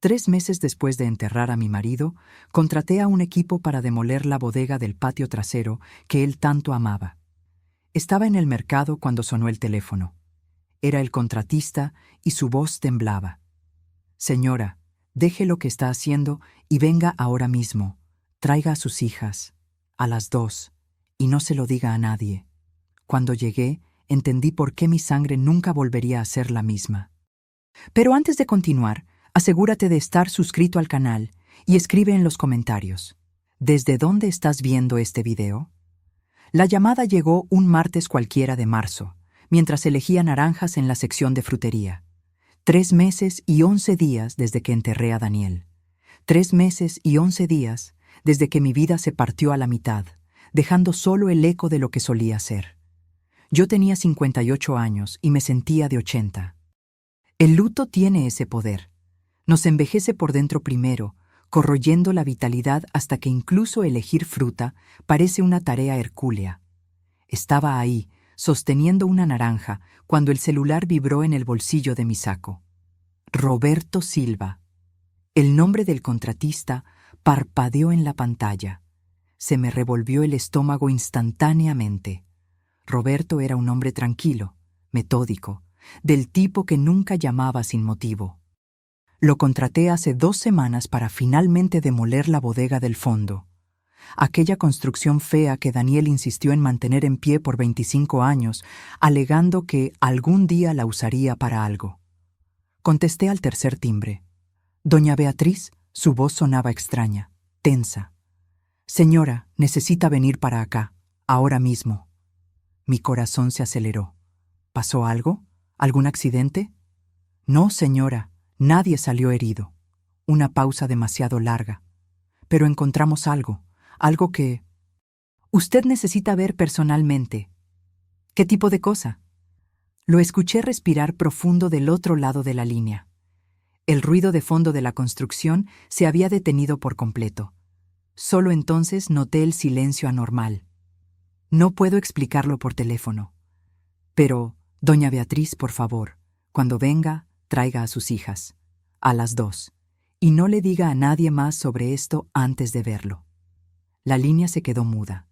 3 meses después de enterrar a mi marido, contraté a un equipo para demoler la bodega del patio trasero que él tanto amaba. Estaba en el mercado cuando sonó el teléfono. Era el contratista y su voz temblaba. «Señora, deje lo que está haciendo y venga ahora mismo. Traiga a sus hijas, a las 2, y no se lo diga a nadie». Cuando llegué, entendí por qué mi sangre nunca volvería a ser la misma. Pero antes de continuar, asegúrate de estar suscrito al canal y escribe en los comentarios: ¿desde dónde estás viendo este video? La llamada llegó un martes cualquiera de marzo, mientras elegía naranjas en la sección de frutería. 3 meses y 11 días desde que enterré a Daniel. 3 meses y 11 días desde que mi vida se partió a la mitad, dejando solo el eco de lo que solía ser. Yo tenía 58 años y me sentía de 80. El luto tiene ese poder. Nos envejece por dentro primero, corroyendo la vitalidad hasta que incluso elegir fruta parece una tarea hercúlea. Estaba ahí, sosteniendo una naranja, cuando el celular vibró en el bolsillo de mi saco. Roberto Silva. El nombre del contratista parpadeó en la pantalla. Se me revolvió el estómago instantáneamente. Roberto era un hombre tranquilo, metódico, del tipo que nunca llamaba sin motivo. Lo contraté hace 2 semanas para finalmente demoler la bodega del fondo. Aquella construcción fea que Daniel insistió en mantener en pie por 25 años, alegando que algún día la usaría para algo. Contesté al tercer timbre. «Doña Beatriz», su voz sonaba extraña, tensa. «Señora, necesita venir para acá, ahora mismo». Mi corazón se aceleró. ¿Pasó algo? ¿Algún accidente? «No, señora, nadie salió herido». Una pausa demasiado larga. «Pero encontramos algo que usted necesita ver personalmente». «¿Qué tipo de cosa?» Lo escuché respirar profundo del otro lado de la línea. El ruido de fondo de la construcción se había detenido por completo. Solo entonces noté el silencio anormal. «No puedo explicarlo por teléfono. Pero, doña Beatriz, por favor, cuando venga, traiga a sus hijas, a las 2, y no le diga a nadie más sobre esto antes de verlo». La línea se quedó muda.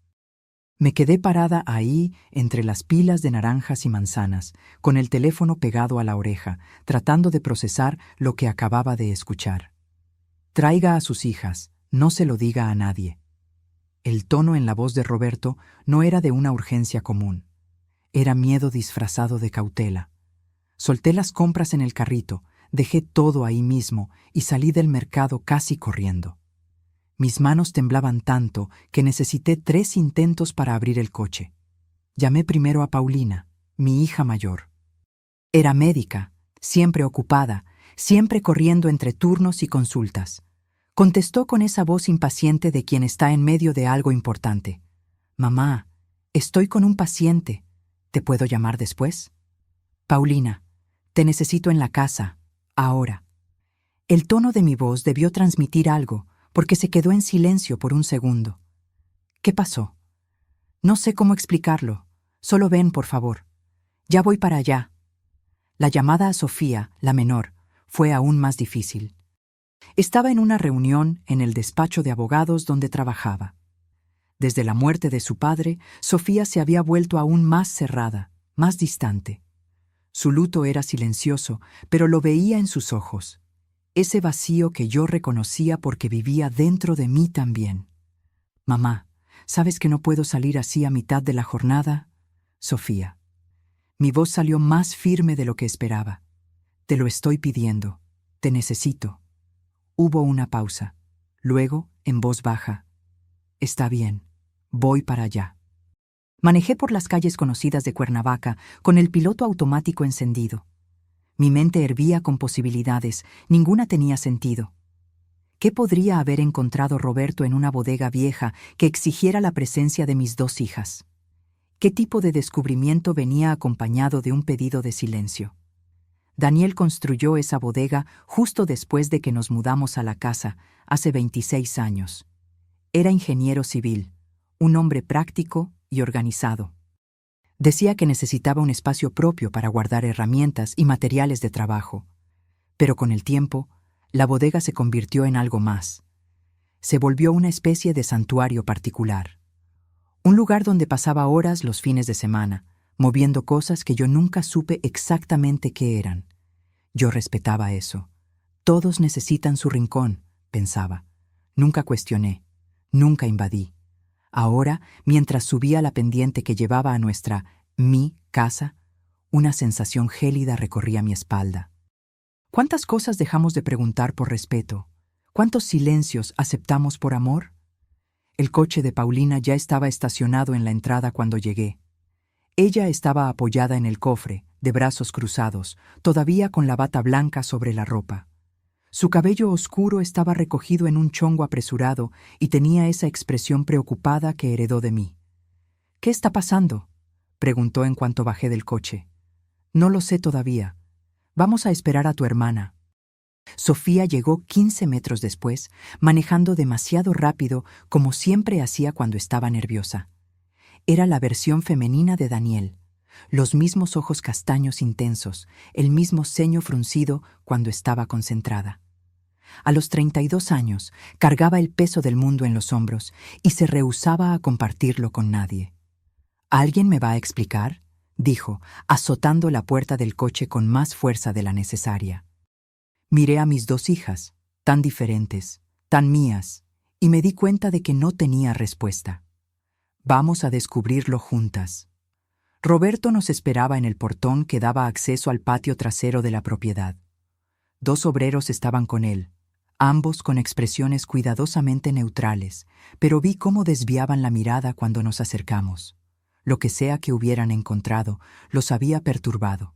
Me quedé parada ahí entre las pilas de naranjas y manzanas, con el teléfono pegado a la oreja, tratando de procesar lo que acababa de escuchar. «Traiga a sus hijas, no se lo diga a nadie». El tono en la voz de Roberto no era de una urgencia común. Era miedo disfrazado de cautela. Solté las compras en el carrito, dejé todo ahí mismo y salí del mercado casi corriendo. Mis manos temblaban tanto que necesité 3 intentos para abrir el coche. Llamé primero a Paulina, mi hija mayor. Era médica, siempre ocupada, siempre corriendo entre turnos y consultas. Contestó con esa voz impaciente de quien está en medio de algo importante. «Mamá, estoy con un paciente. ¿Te puedo llamar después?» «Paulina, te necesito en la casa, ahora». El tono de mi voz debió transmitir algo, porque se quedó en silencio por un segundo. «¿Qué pasó?» «No sé cómo explicarlo. Solo ven, por favor. Ya voy para allá». La llamada a Sofía, la menor, fue aún más difícil. Estaba en una reunión en el despacho de abogados donde trabajaba. Desde la muerte de su padre, Sofía se había vuelto aún más cerrada, más distante. Su luto era silencioso, pero lo veía en sus ojos. Ese vacío que yo reconocía porque vivía dentro de mí también. «Mamá, ¿sabes que no puedo salir así a mitad de la jornada?» «Sofía». Mi voz salió más firme de lo que esperaba. «Te lo estoy pidiendo. Te necesito». Hubo una pausa. Luego, en voz baja: «Está bien, voy para allá». Manejé por las calles conocidas de Cuernavaca con el piloto automático encendido. Mi mente hervía con posibilidades, ninguna tenía sentido. ¿Qué podría haber encontrado Roberto en una bodega vieja que exigiera la presencia de mis 2 hijas? ¿Qué tipo de descubrimiento venía acompañado de un pedido de silencio? Daniel construyó esa bodega justo después de que nos mudamos a la casa, hace 26 años. Era ingeniero civil, un hombre práctico y organizado. Decía que necesitaba un espacio propio para guardar herramientas y materiales de trabajo. Pero con el tiempo, La bodega se convirtió en algo más. Se volvió una especie de santuario particular. Un lugar donde pasaba horas los fines de semana, moviendo cosas que yo nunca supe exactamente qué eran. Yo respetaba eso. Todos necesitan su rincón, pensaba. Nunca cuestioné, nunca invadí. Ahora, mientras subía la pendiente que llevaba a mi casa, una sensación gélida recorría mi espalda. ¿Cuántas cosas dejamos de preguntar por respeto? ¿Cuántos silencios aceptamos por amor? El coche de Paulina ya estaba estacionado en la entrada cuando llegué. Ella estaba apoyada en el cofre, de brazos cruzados, todavía con la bata blanca sobre la ropa. Su cabello oscuro estaba recogido en un chongo apresurado y tenía esa expresión preocupada que heredó de mí. «¿Qué está pasando?», preguntó en cuanto bajé del coche. «No lo sé todavía. Vamos a esperar a tu hermana». Sofía llegó 15 metros después, manejando demasiado rápido, como siempre hacía cuando estaba nerviosa. Era la versión femenina de Daniel. Los mismos ojos castaños intensos, el mismo ceño fruncido cuando estaba concentrada. A los 32 años, cargaba el peso del mundo en los hombros y se rehusaba a compartirlo con nadie. «¿Alguien me va a explicar?», dijo, azotando la puerta del coche con más fuerza de la necesaria. Miré a mis dos hijas, tan diferentes, tan mías, y me di cuenta de que no tenía respuesta. «Vamos a descubrirlo juntas». Roberto nos esperaba en el portón que daba acceso al patio trasero de la propiedad. 2 obreros estaban con él, ambos con expresiones cuidadosamente neutrales, pero vi cómo desviaban la mirada cuando nos acercamos. Lo que sea que hubieran encontrado, los había perturbado.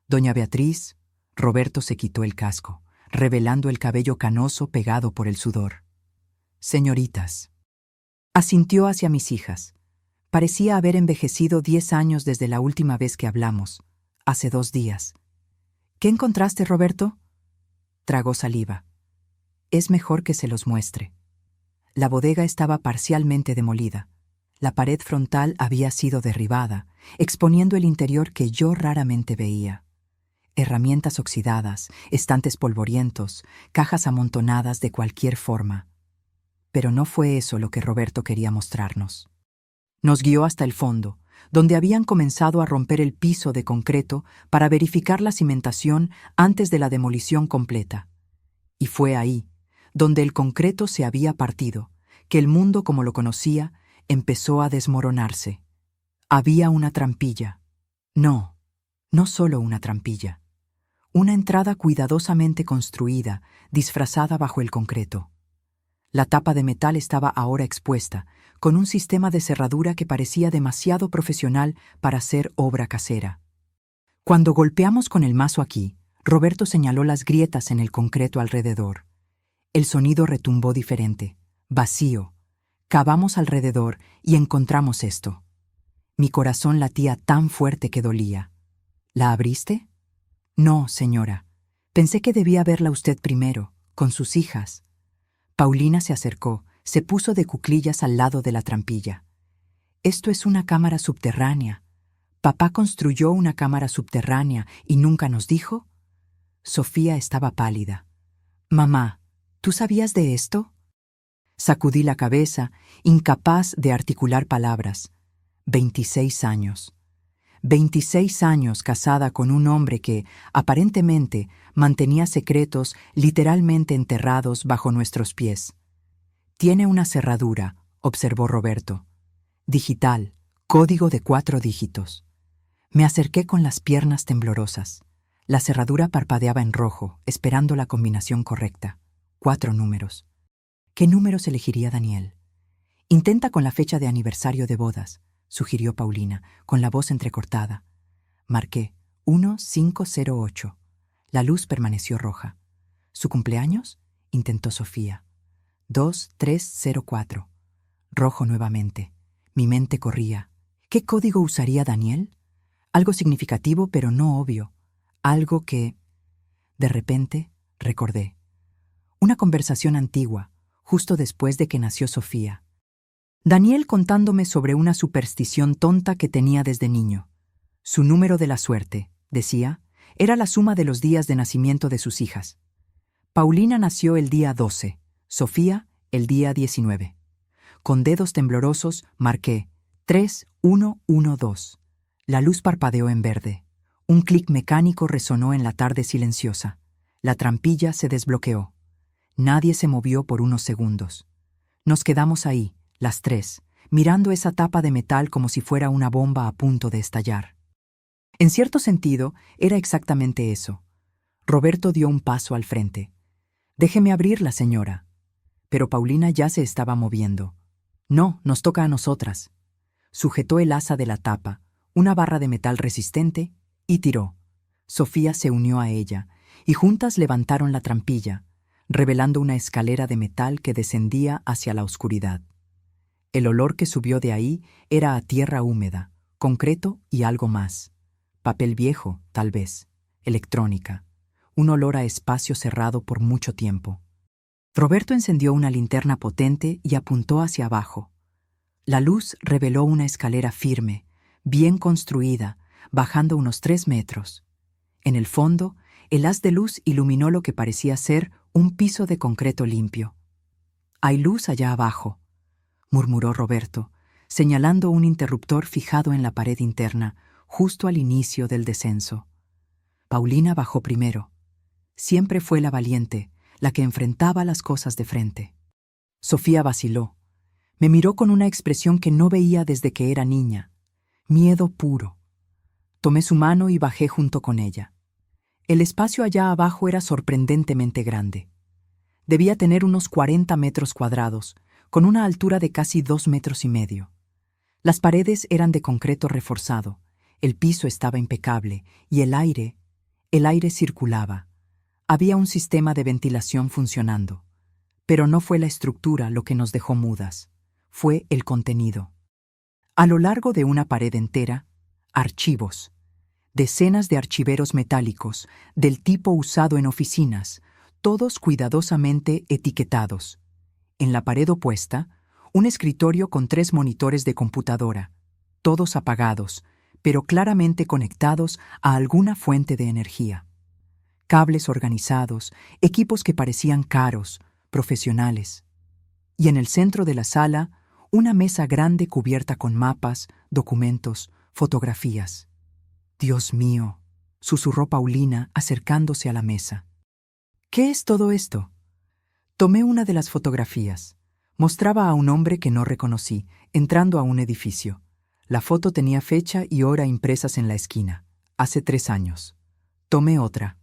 «Doña Beatriz», Roberto se quitó el casco, revelando el cabello canoso pegado por el sudor. «Señoritas». Asintió hacia mis hijas. Parecía haber envejecido 10 años desde la última vez que hablamos, hace 2 días. «¿Qué encontraste, Roberto?». Tragó saliva. «Es mejor que se los muestre». La bodega estaba parcialmente demolida. La pared frontal había sido derribada, exponiendo el interior que yo raramente veía. Herramientas oxidadas, estantes polvorientos, cajas amontonadas de cualquier forma. Pero no fue eso lo que Roberto quería mostrarnos. Nos guió hasta el fondo, donde habían comenzado a romper el piso de concreto para verificar la cimentación antes de la demolición completa. Y fue ahí, donde el concreto se había partido, que el mundo como lo conocía empezó a desmoronarse. Había una trampilla. No solo una trampilla. Una entrada cuidadosamente construida, disfrazada bajo el concreto. La tapa de metal estaba ahora expuesta, con un sistema de cerradura que parecía demasiado profesional para ser obra casera. Cuando golpeamos con el mazo aquí, Roberto señaló las grietas en el concreto alrededor. El sonido retumbó diferente, vacío. Cavamos alrededor y encontramos esto. Mi corazón latía tan fuerte que dolía. ¿La abriste? «No, señora. Pensé que debía verla usted primero, con sus hijas». Paulina se acercó, se puso de cuclillas al lado de la trampilla. «Esto es una cámara subterránea. ¿Papá construyó una cámara subterránea y nunca nos dijo?». Sofía estaba pálida. «Mamá, ¿tú sabías de esto?». Sacudí la cabeza, incapaz de articular palabras. 26 años. 26 años casada con un hombre que, aparentemente, mantenía secretos literalmente enterrados bajo nuestros pies. «Tiene una cerradura», observó Roberto. «Digital, código de 4 dígitos». Me acerqué con las piernas temblorosas. La cerradura parpadeaba en rojo, esperando la combinación correcta. 4 números. ¿Qué números elegiría Daniel? «Intenta con la fecha de aniversario de bodas», sugirió Paulina, con la voz entrecortada. Marqué 1508. La luz permaneció roja. «¿Su cumpleaños?», intentó Sofía. 2304. Rojo nuevamente. Mi mente corría. ¿Qué código usaría Daniel? Algo significativo pero no obvio. Algo que... De repente, recordé. Una conversación antigua, justo después de que nació Sofía. Daniel contándome sobre una superstición tonta que tenía desde niño. Su número de la suerte, decía, era la suma de los días de nacimiento de sus hijas. Paulina nació el día 12, Sofía el día 19. Con dedos temblorosos marqué 3112. La luz parpadeó en verde. Un clic mecánico resonó en la tarde silenciosa. La trampilla se desbloqueó. Nadie se movió por unos segundos. Nos quedamos ahí, las tres, mirando esa tapa de metal como si fuera una bomba a punto de estallar. En cierto sentido, era exactamente eso. Roberto dio un paso al frente. «Déjeme abrirla, señora». Pero Paulina ya se estaba moviendo. «No, nos toca a nosotras». Sujetó el asa de la tapa, una barra de metal resistente, y tiró. Sofía se unió a ella, y juntas levantaron la trampilla, revelando una escalera de metal que descendía hacia la oscuridad. El olor que subió de ahí era a tierra húmeda, concreto y algo más. Papel viejo, tal vez. Electrónica. Un olor a espacio cerrado por mucho tiempo. Roberto encendió una linterna potente y apuntó hacia abajo. La luz reveló una escalera firme, bien construida, bajando unos 3 metros. En el fondo, el haz de luz iluminó lo que parecía ser un piso de concreto limpio. «Hay luz allá abajo», murmuró Roberto, señalando un interruptor fijado en la pared interna, justo al inicio del descenso. Paulina bajó primero. Siempre fue la valiente, la que enfrentaba las cosas de frente. Sofía vaciló. Me miró con una expresión que no veía desde que era niña. Miedo puro. Tomé su mano y bajé junto con ella. El espacio allá abajo era sorprendentemente grande. Debía tener unos 40 metros cuadrados, con una altura de casi 2,5 metros. Las paredes eran de concreto reforzado, el piso estaba impecable y el aire circulaba. Había un sistema de ventilación funcionando. Pero no fue la estructura lo que nos dejó mudas, fue el contenido. A lo largo de una pared entera, archivos. Decenas de archiveros metálicos, del tipo usado en oficinas, todos cuidadosamente etiquetados. En la pared opuesta, un escritorio con 3 monitores de computadora, todos apagados, pero claramente conectados a alguna fuente de energía. Cables organizados, equipos que parecían caros, profesionales. Y en el centro de la sala, una mesa grande cubierta con mapas, documentos, fotografías. «Dios mío», susurró Paulina acercándose a la mesa. «¿Qué es todo esto?» Tomé una de las fotografías. Mostraba a un hombre que no reconocí, entrando a un edificio. La foto tenía fecha y hora impresas en la esquina. Hace 3 años. Tomé otra.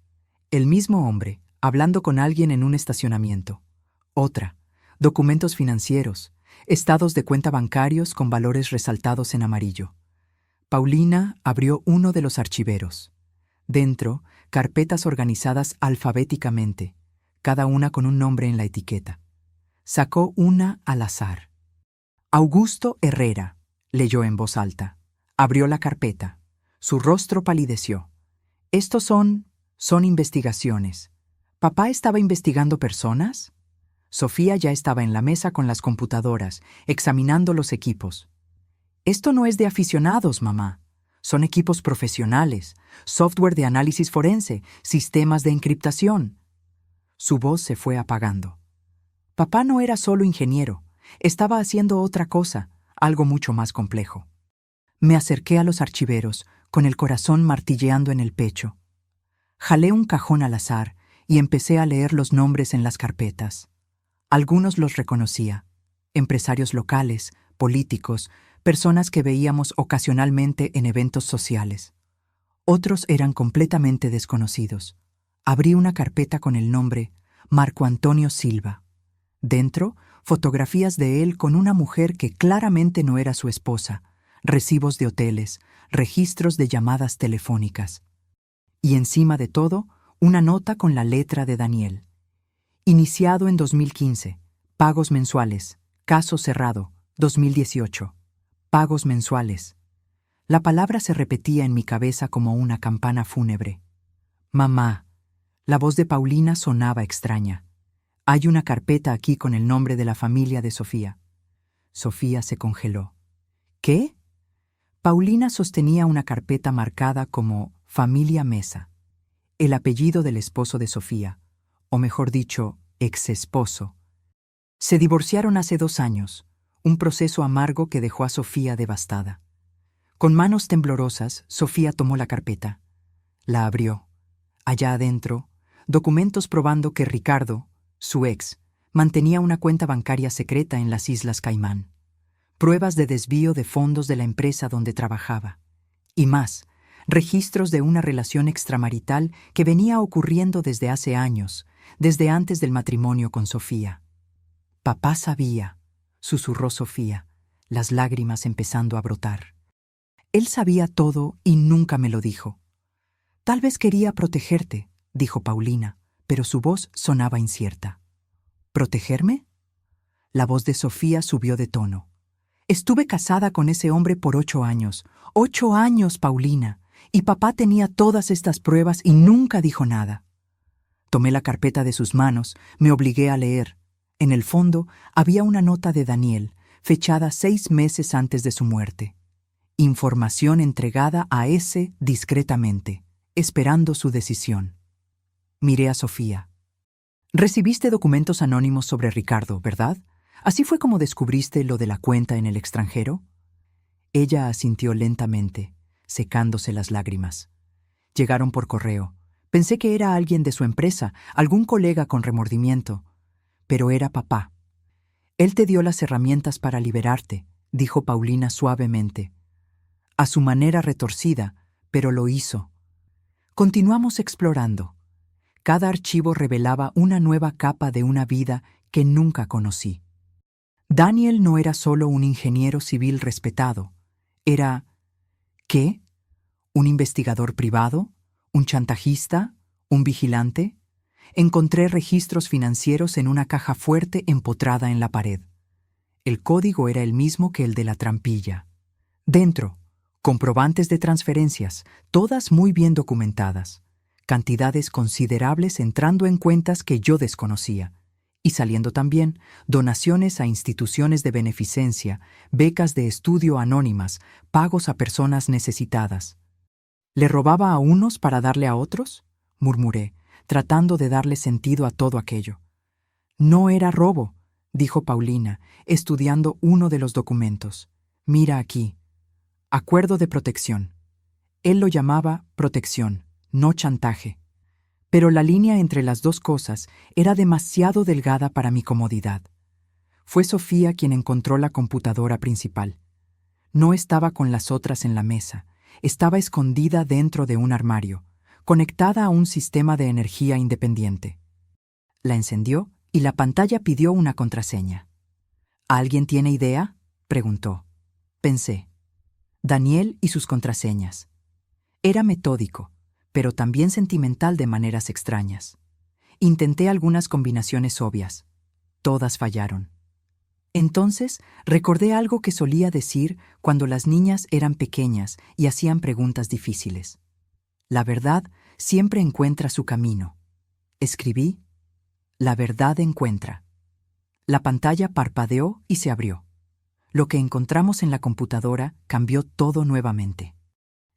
El mismo hombre, hablando con alguien en un estacionamiento. Otra. Documentos financieros. Estados de cuenta bancarios con valores resaltados en amarillo. Paulina abrió uno de los archiveros. Dentro, carpetas organizadas alfabéticamente, cada una con un nombre en la etiqueta. Sacó una al azar. «Augusto Herrera», leyó en voz alta. Abrió la carpeta. Su rostro palideció. «Estos son investigaciones. ¿Papá estaba investigando personas?» Sofía ya estaba en la mesa con las computadoras, examinando los equipos. «Esto no es de aficionados, mamá. Son equipos profesionales, software de análisis forense, sistemas de encriptación». Su voz se fue apagando. Papá no era solo ingeniero, estaba haciendo otra cosa, algo mucho más complejo. Me acerqué a los archiveros, con el corazón martilleando en el pecho. Jalé un cajón al azar y empecé a leer los nombres en las carpetas. Algunos los reconocía. Empresarios locales, políticos, personas que veíamos ocasionalmente en eventos sociales. Otros eran completamente desconocidos. Abrí una carpeta con el nombre Marco Antonio Silva. Dentro, fotografías de él con una mujer que claramente no era su esposa, recibos de hoteles, registros de llamadas telefónicas. Y encima de todo, una nota con la letra de Daniel. Iniciado en 2015. Pagos mensuales. Caso cerrado. 2018. Pagos mensuales. La palabra se repetía en mi cabeza como una campana fúnebre. «Mamá». La voz de Paulina sonaba extraña. «Hay una carpeta aquí con el nombre de la familia de Sofía». Sofía se congeló. «¿Qué?» Paulina sostenía una carpeta marcada como Familia Mesa, el apellido del esposo de Sofía, o mejor dicho, ex esposo. Se divorciaron hace 2 años, un proceso amargo que dejó a Sofía devastada. Con manos temblorosas, Sofía tomó la carpeta. La abrió. Allá adentro, documentos probando que Ricardo, su ex, mantenía una cuenta bancaria secreta en las Islas Caimán. Pruebas de desvío de fondos de la empresa donde trabajaba. Y más, registros de una relación extramarital que venía ocurriendo desde hace años, desde antes del matrimonio con Sofía. «Papá sabía», susurró Sofía, las lágrimas empezando a brotar. «Él sabía todo y nunca me lo dijo». «Tal vez quería protegerte», dijo Paulina, pero su voz sonaba incierta. «¿Protegerme?». La voz de Sofía subió de tono. «Estuve casada con ese hombre por 8 años. 8 años, Paulina. Y papá tenía todas estas pruebas y nunca dijo nada». Tomé la carpeta de sus manos, me obligué a leer. En el fondo había una nota de Daniel, fechada 6 meses antes de su muerte. Información entregada a ese discretamente, esperando su decisión. Miré a Sofía. «Recibiste documentos anónimos sobre Ricardo, ¿verdad? ¿Así fue como descubriste lo de la cuenta en el extranjero?». Ella asintió lentamente, secándose las lágrimas. «Llegaron por correo. Pensé que era alguien de su empresa, algún colega con remordimiento. Pero era papá. Él te dio las herramientas para liberarte», dijo Paulina suavemente. A su manera retorcida, pero lo hizo. Continuamos explorando. Cada archivo revelaba una nueva capa de una vida que nunca conocí. Daniel no era solo un ingeniero civil respetado. Era... ¿qué? ¿Un investigador privado? ¿Un chantajista? ¿Un vigilante? Encontré registros financieros en una caja fuerte empotrada en la pared. El código era el mismo que el de la trampilla. Dentro, comprobantes de transferencias, todas muy bien documentadas. Cantidades considerables entrando en cuentas que yo desconocía. Y saliendo también donaciones a instituciones de beneficencia, becas de estudio anónimas, pagos a personas necesitadas. ¿Le robaba a unos para darle a otros?, murmuré, tratando de darle sentido a todo aquello. «No era robo», dijo Paulina, estudiando uno de los documentos. «Mira aquí. Acuerdo de protección». Él lo llamaba protección, no chantaje. Pero la línea entre las dos cosas era demasiado delgada para mi comodidad. Fue Sofía quien encontró la computadora principal. No estaba con las otras en la mesa, estaba escondida dentro de un armario, conectada a un sistema de energía independiente. La encendió y la pantalla pidió una contraseña. «¿Alguien tiene idea?», preguntó. Pensé. Daniel y sus contraseñas. Era metódico, pero también sentimental de maneras extrañas. Intenté algunas combinaciones obvias. Todas fallaron. Entonces recordé algo que solía decir cuando las niñas eran pequeñas y hacían preguntas difíciles. La verdad siempre encuentra su camino. Escribí: «La verdad encuentra». La pantalla parpadeó y se abrió. Lo que encontramos en la computadora cambió todo nuevamente.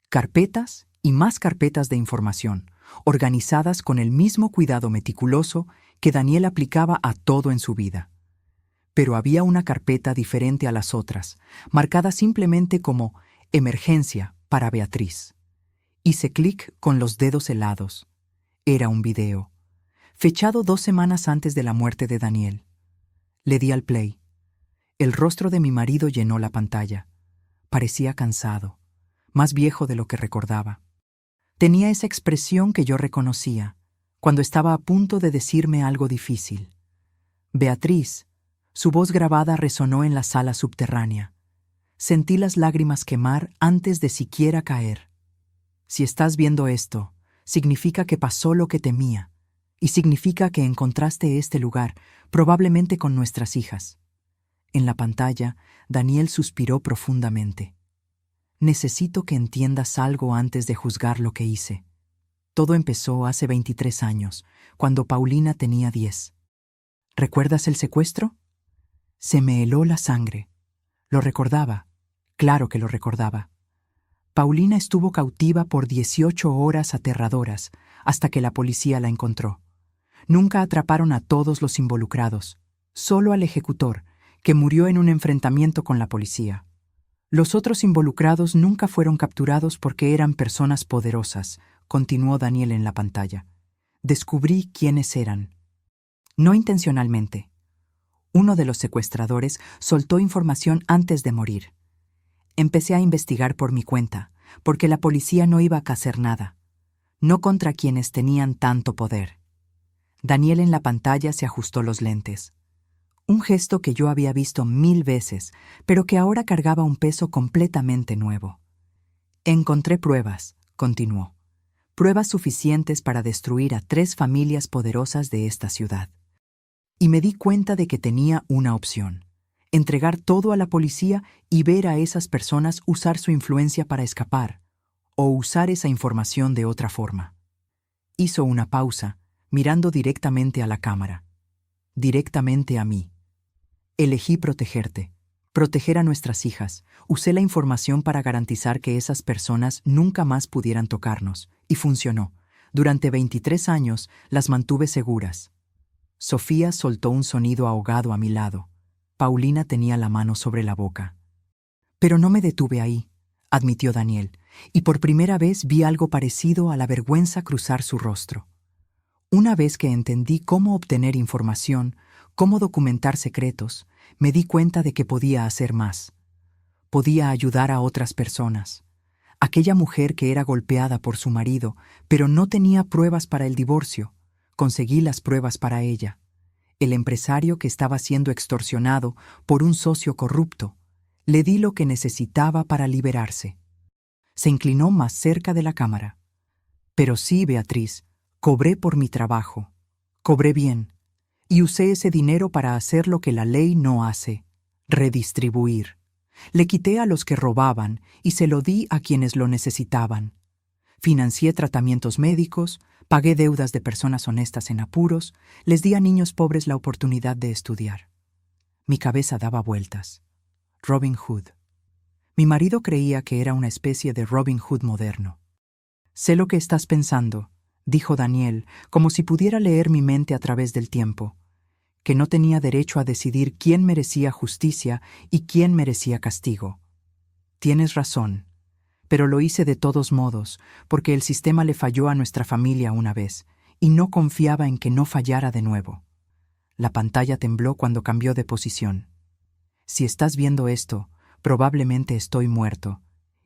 Carpetas y más carpetas de información, organizadas con el mismo cuidado meticuloso que Daniel aplicaba a todo en su vida. Pero había una carpeta diferente a las otras, marcada simplemente como «Emergencia para Beatriz». Hice clic con los dedos helados. Era un video, fechado 2 semanas antes de la muerte de Daniel. Le di al play. El rostro de mi marido llenó la pantalla. Parecía cansado, más viejo de lo que recordaba. Tenía esa expresión que yo reconocía, cuando estaba a punto de decirme algo difícil. «Beatriz», su voz grabada resonó en la sala subterránea. Sentí las lágrimas quemar antes de siquiera caer. «Si estás viendo esto, significa que pasó lo que temía, y significa que encontraste este lugar, probablemente con nuestras hijas». En la pantalla, Daniel suspiró profundamente. «Necesito que entiendas algo antes de juzgar lo que hice. Todo empezó hace 23 años, cuando Paulina tenía 10. ¿Recuerdas el secuestro?». Se me heló la sangre. Lo recordaba. Claro que lo recordaba. Paulina estuvo cautiva por 18 horas aterradoras hasta que la policía la encontró. Nunca atraparon a todos los involucrados, solo al ejecutor, que murió en un enfrentamiento con la policía. Los otros involucrados nunca fueron capturados porque eran personas poderosas, continuó Daniel en la pantalla. Descubrí quiénes eran. No intencionalmente. Uno de los secuestradores soltó información antes de morir. Empecé a investigar por mi cuenta, porque la policía no iba a hacer nada. No contra quienes tenían tanto poder. Daniel en la pantalla se ajustó los lentes. Un gesto que yo había visto 1000 veces, pero que ahora cargaba un peso completamente nuevo. Encontré pruebas, continuó. Pruebas suficientes para destruir a 3 familias poderosas de esta ciudad. Y me di cuenta de que tenía una opción: entregar todo a la policía y ver a esas personas usar su influencia para escapar, o usar esa información de otra forma. Hizo una pausa, mirando directamente a la cámara. Directamente a mí. Elegí protegerte, proteger a nuestras hijas. Usé la información para garantizar que esas personas nunca más pudieran tocarnos, y funcionó. Durante 23 años las mantuve seguras. Sofía soltó un sonido ahogado a mi lado. Paulina tenía la mano sobre la boca. Pero no me detuve ahí, admitió Daniel, y por primera vez vi algo parecido a la vergüenza cruzar su rostro. Una vez que entendí cómo obtener información, cómo documentar secretos, me di cuenta de que podía hacer más. Podía ayudar a otras personas. Aquella mujer que era golpeada por su marido, pero no tenía pruebas para el divorcio, conseguí las pruebas para ella. El empresario que estaba siendo extorsionado por un socio corrupto, le di lo que necesitaba para liberarse. Se inclinó más cerca de la cámara. Pero sí, Beatriz, cobré por mi trabajo. Cobré bien. Y usé ese dinero para hacer lo que la ley no hace: redistribuir. Le quité a los que robaban y se lo di a quienes lo necesitaban. Financié tratamientos médicos, pagué deudas de personas honestas en apuros, les di a niños pobres la oportunidad de estudiar. Mi cabeza daba vueltas. Robin Hood. Mi marido creía que era una especie de Robin Hood moderno. Sé lo que estás pensando, dijo Daniel, como si pudiera leer mi mente a través del tiempo, que no tenía derecho a decidir quién merecía justicia y quién merecía castigo. Tienes razón, pero lo hice de todos modos, porque el sistema le falló a nuestra familia una vez, y no confiaba en que no fallara de nuevo. La pantalla tembló cuando cambió de posición. Si estás viendo esto, probablemente estoy muerto,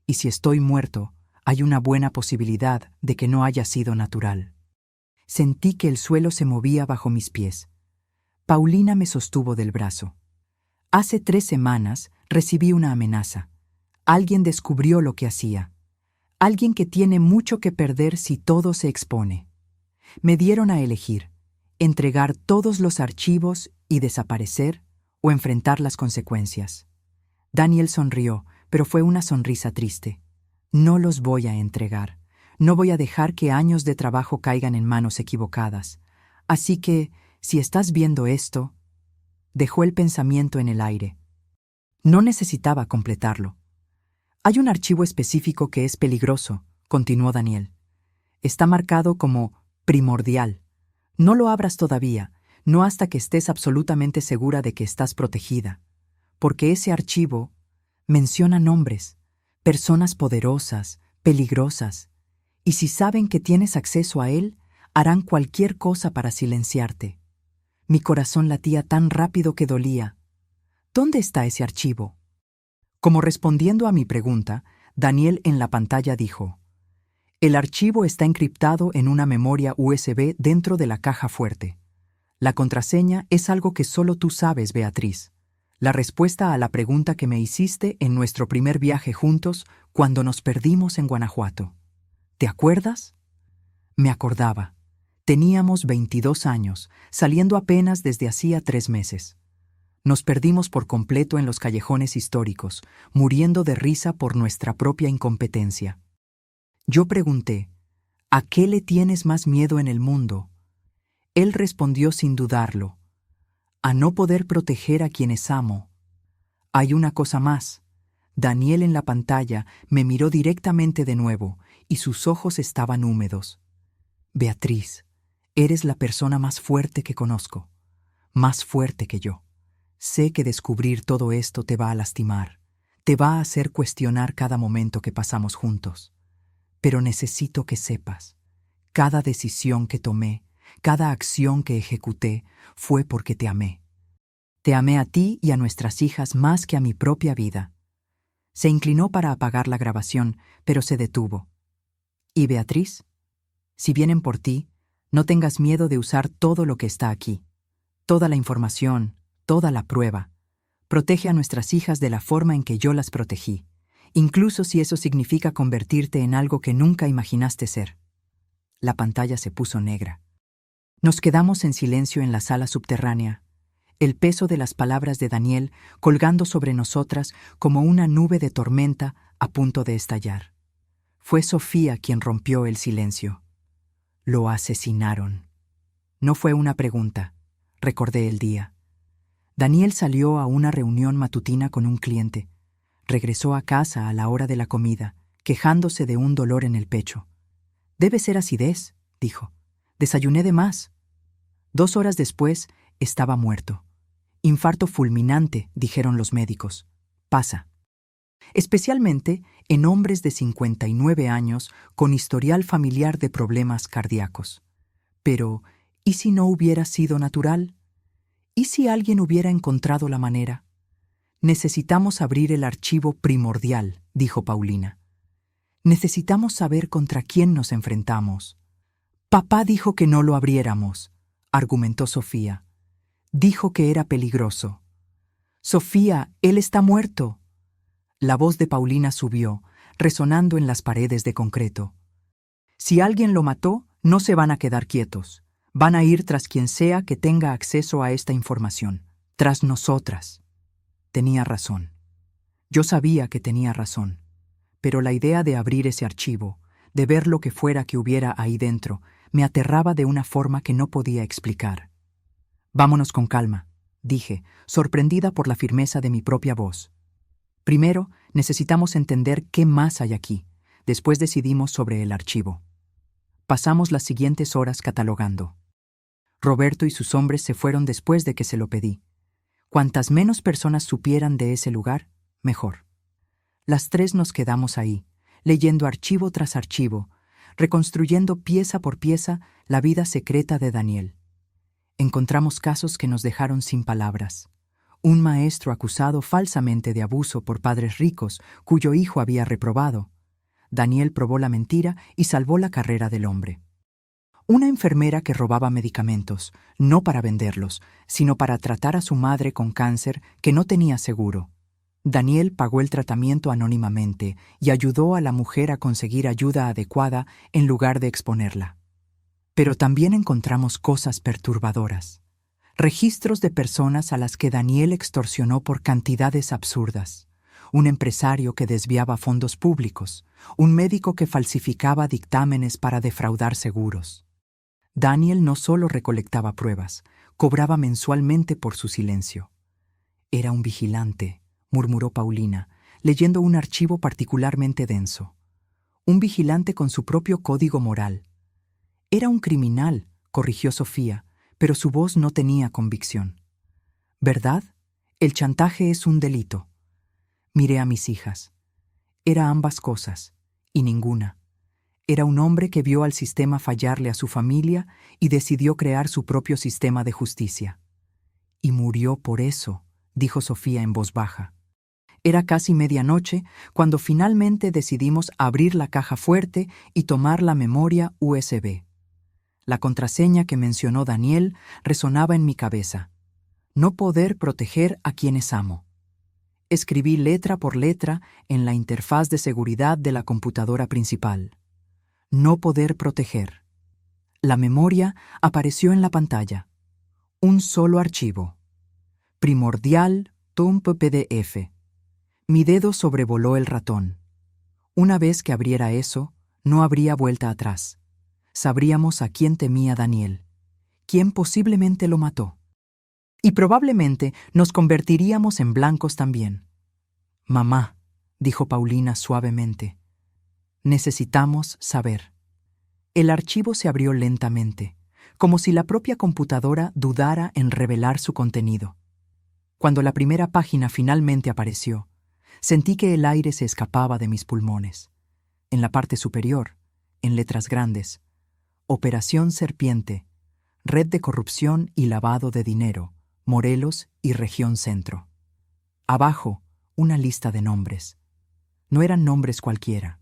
y si estoy muerto, hay una buena posibilidad de que no haya sido natural. Sentí que el suelo se movía bajo mis pies. Paulina me sostuvo del brazo. Hace 3 semanas recibí una amenaza. Alguien descubrió lo que hacía. Alguien que tiene mucho que perder si todo se expone. Me dieron a elegir: entregar todos los archivos y desaparecer, o enfrentar las consecuencias. Daniel sonrió, pero fue una sonrisa triste. No los voy a entregar. No voy a dejar que años de trabajo caigan en manos equivocadas. Así que, si estás viendo esto... Dejó el pensamiento en el aire. No necesitaba completarlo. Hay un archivo específico que es peligroso, continuó Daniel. Está marcado como primordial. No lo abras todavía, no hasta que estés absolutamente segura de que estás protegida. Porque ese archivo menciona nombres, personas poderosas, peligrosas, y si saben que tienes acceso a él, harán cualquier cosa para silenciarte. Mi corazón latía tan rápido que dolía. ¿Dónde está ese archivo? Como respondiendo a mi pregunta, Daniel en la pantalla dijo: el archivo está encriptado en una memoria USB dentro de la caja fuerte. La contraseña es algo que solo tú sabes, Beatriz. La respuesta a la pregunta que me hiciste en nuestro primer viaje juntos cuando nos perdimos en Guanajuato. ¿Te acuerdas? Me acordaba. Teníamos 22 años, saliendo apenas desde hacía 3 meses. Nos perdimos por completo en los callejones históricos, muriendo de risa por nuestra propia incompetencia. Yo pregunté: ¿a qué le tienes más miedo en el mundo? Él respondió sin dudarlo: a no poder proteger a quienes amo. Hay una cosa más. Daniel en la pantalla me miró directamente de nuevo y sus ojos estaban húmedos. Beatriz, Eres la persona más fuerte que conozco, más fuerte que yo. Sé que descubrir todo esto te va a lastimar, te va a hacer cuestionar cada momento que pasamos juntos. Pero necesito que sepas, cada decisión que tomé, cada acción que ejecuté, fue porque te amé. Te amé a ti y a nuestras hijas más que a mi propia vida. Se inclinó para apagar la grabación, pero se detuvo. ¿Y Beatriz? Si vienen por ti, no tengas miedo de usar todo lo que está aquí. Toda la información, toda la prueba. Protege a nuestras hijas de la forma en que yo las protegí, incluso si eso significa convertirte en algo que nunca imaginaste ser. La pantalla se puso negra. Nos quedamos en silencio en la sala subterránea, el peso de las palabras de Daniel colgando sobre nosotras como una nube de tormenta a punto de estallar. Fue Sofía quien rompió el silencio. Lo asesinaron. No fue una pregunta. Recordé el día. Daniel salió a una reunión matutina con un cliente. Regresó a casa a la hora de la comida, quejándose de un dolor en el pecho. «Debe ser acidez», dijo. «Desayuné de más». 2 horas después, estaba muerto. «Infarto fulminante», dijeron los médicos. «Pasa». Especialmente en hombres de 59 años con historial familiar de problemas cardíacos. Pero, ¿y si no hubiera sido natural? ¿Y si alguien hubiera encontrado la manera? Necesitamos abrir el archivo primordial, dijo Paulina. Necesitamos saber contra quién nos enfrentamos. Papá dijo que no lo abriéramos, argumentó Sofía. Dijo que era peligroso. Sofía, él está muerto. La voz de Paulina subió, resonando en las paredes de concreto. Si alguien lo mató, no se van a quedar quietos. Van a ir tras quien sea que tenga acceso a esta información. Tras nosotras. Tenía razón. Yo sabía que tenía razón. Pero la idea de abrir ese archivo, de ver lo que fuera que hubiera ahí dentro, me aterraba de una forma que no podía explicar. «Vámonos con calma», dije, sorprendida por la firmeza de mi propia voz. «Primero, necesitamos entender qué más hay aquí. Después decidimos sobre el archivo». Pasamos las siguientes horas catalogando. Roberto y sus hombres se fueron después de que se lo pedí. Cuantas menos personas supieran de ese lugar, mejor. Las 3 nos quedamos ahí, leyendo archivo tras archivo, reconstruyendo pieza por pieza la vida secreta de Daniel. Encontramos casos que nos dejaron sin palabras. Un maestro acusado falsamente de abuso por padres ricos cuyo hijo había reprobado. Daniel probó la mentira y salvó la carrera del hombre. Una enfermera que robaba medicamentos, no para venderlos, sino para tratar a su madre con cáncer que no tenía seguro. Daniel pagó el tratamiento anónimamente y ayudó a la mujer a conseguir ayuda adecuada en lugar de exponerla. Pero también encontramos cosas perturbadoras. Registros de personas a las que Daniel extorsionó por cantidades absurdas. Un empresario que desviaba fondos públicos. Un médico que falsificaba dictámenes para defraudar seguros. Daniel no solo recolectaba pruebas, cobraba mensualmente por su silencio. «Era un vigilante», murmuró Paulina, leyendo un archivo particularmente denso. «Un vigilante con su propio código moral». «Era un criminal», corrigió Sofía, pero su voz no tenía convicción. «¿Verdad? El chantaje es un delito». Miré a mis hijas. Era ambas cosas, y ninguna. Era un hombre que vio al sistema fallarle a su familia y decidió crear su propio sistema de justicia. «Y murió por eso», dijo Sofía en voz baja. Era casi medianoche cuando finalmente decidimos abrir la caja fuerte y tomar la memoria USB. La contraseña que mencionó Daniel resonaba en mi cabeza. No poder proteger a quienes amo. Escribí letra por letra en la interfaz de seguridad de la computadora principal. No poder proteger. La memoria apareció en la pantalla. Un solo archivo. Primordial Dump PDF. Mi dedo sobrevoló el ratón. Una vez que abriera eso, no habría vuelta atrás. Sabríamos a quién temía Daniel, quién posiblemente lo mató. Y probablemente nos convertiríamos en blancos también. «Mamá», dijo Paulina suavemente, «necesitamos saber». El archivo se abrió lentamente, como si la propia computadora dudara en revelar su contenido. Cuando la primera página finalmente apareció, sentí que el aire se escapaba de mis pulmones. En la parte superior, en letras grandes, Operación Serpiente, Red de Corrupción y Lavado de Dinero, Morelos y Región Centro. Abajo, una lista de nombres. No eran nombres cualquiera.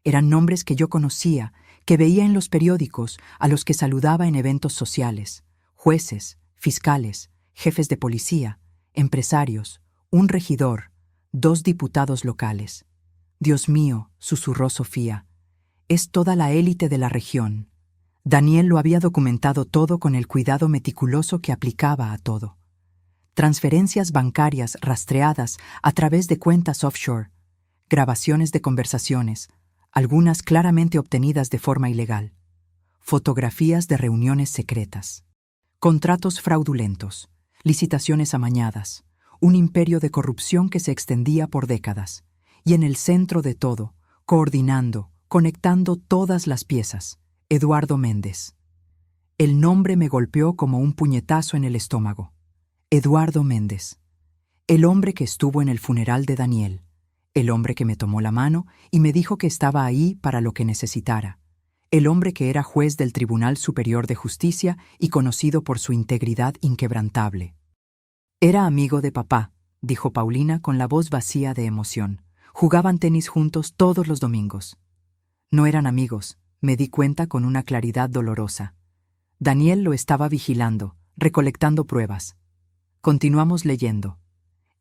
Eran nombres que yo conocía, que veía en los periódicos, a los que saludaba en eventos sociales: jueces, fiscales, jefes de policía, empresarios, un regidor, 2 diputados locales. Dios mío, susurró Sofía, es toda la élite de la región. Daniel lo había documentado todo con el cuidado meticuloso que aplicaba a todo. Transferencias bancarias rastreadas a través de cuentas offshore, grabaciones de conversaciones, algunas claramente obtenidas de forma ilegal, fotografías de reuniones secretas, contratos fraudulentos, licitaciones amañadas, un imperio de corrupción que se extendía por décadas, y en el centro de todo, coordinando, conectando todas las piezas, Eduardo Méndez. El nombre me golpeó como un puñetazo en el estómago. Eduardo Méndez, el hombre que estuvo en el funeral de Daniel, el hombre que me tomó la mano y me dijo que estaba ahí para lo que necesitara, el hombre que era juez del Tribunal Superior de Justicia y conocido por su integridad inquebrantable. Era amigo de papá, dijo Paulina con la voz vacía de emoción. Jugaban tenis juntos todos los domingos. No eran amigos, me di cuenta con una claridad dolorosa. Daniel lo estaba vigilando, recolectando pruebas. Continuamos leyendo.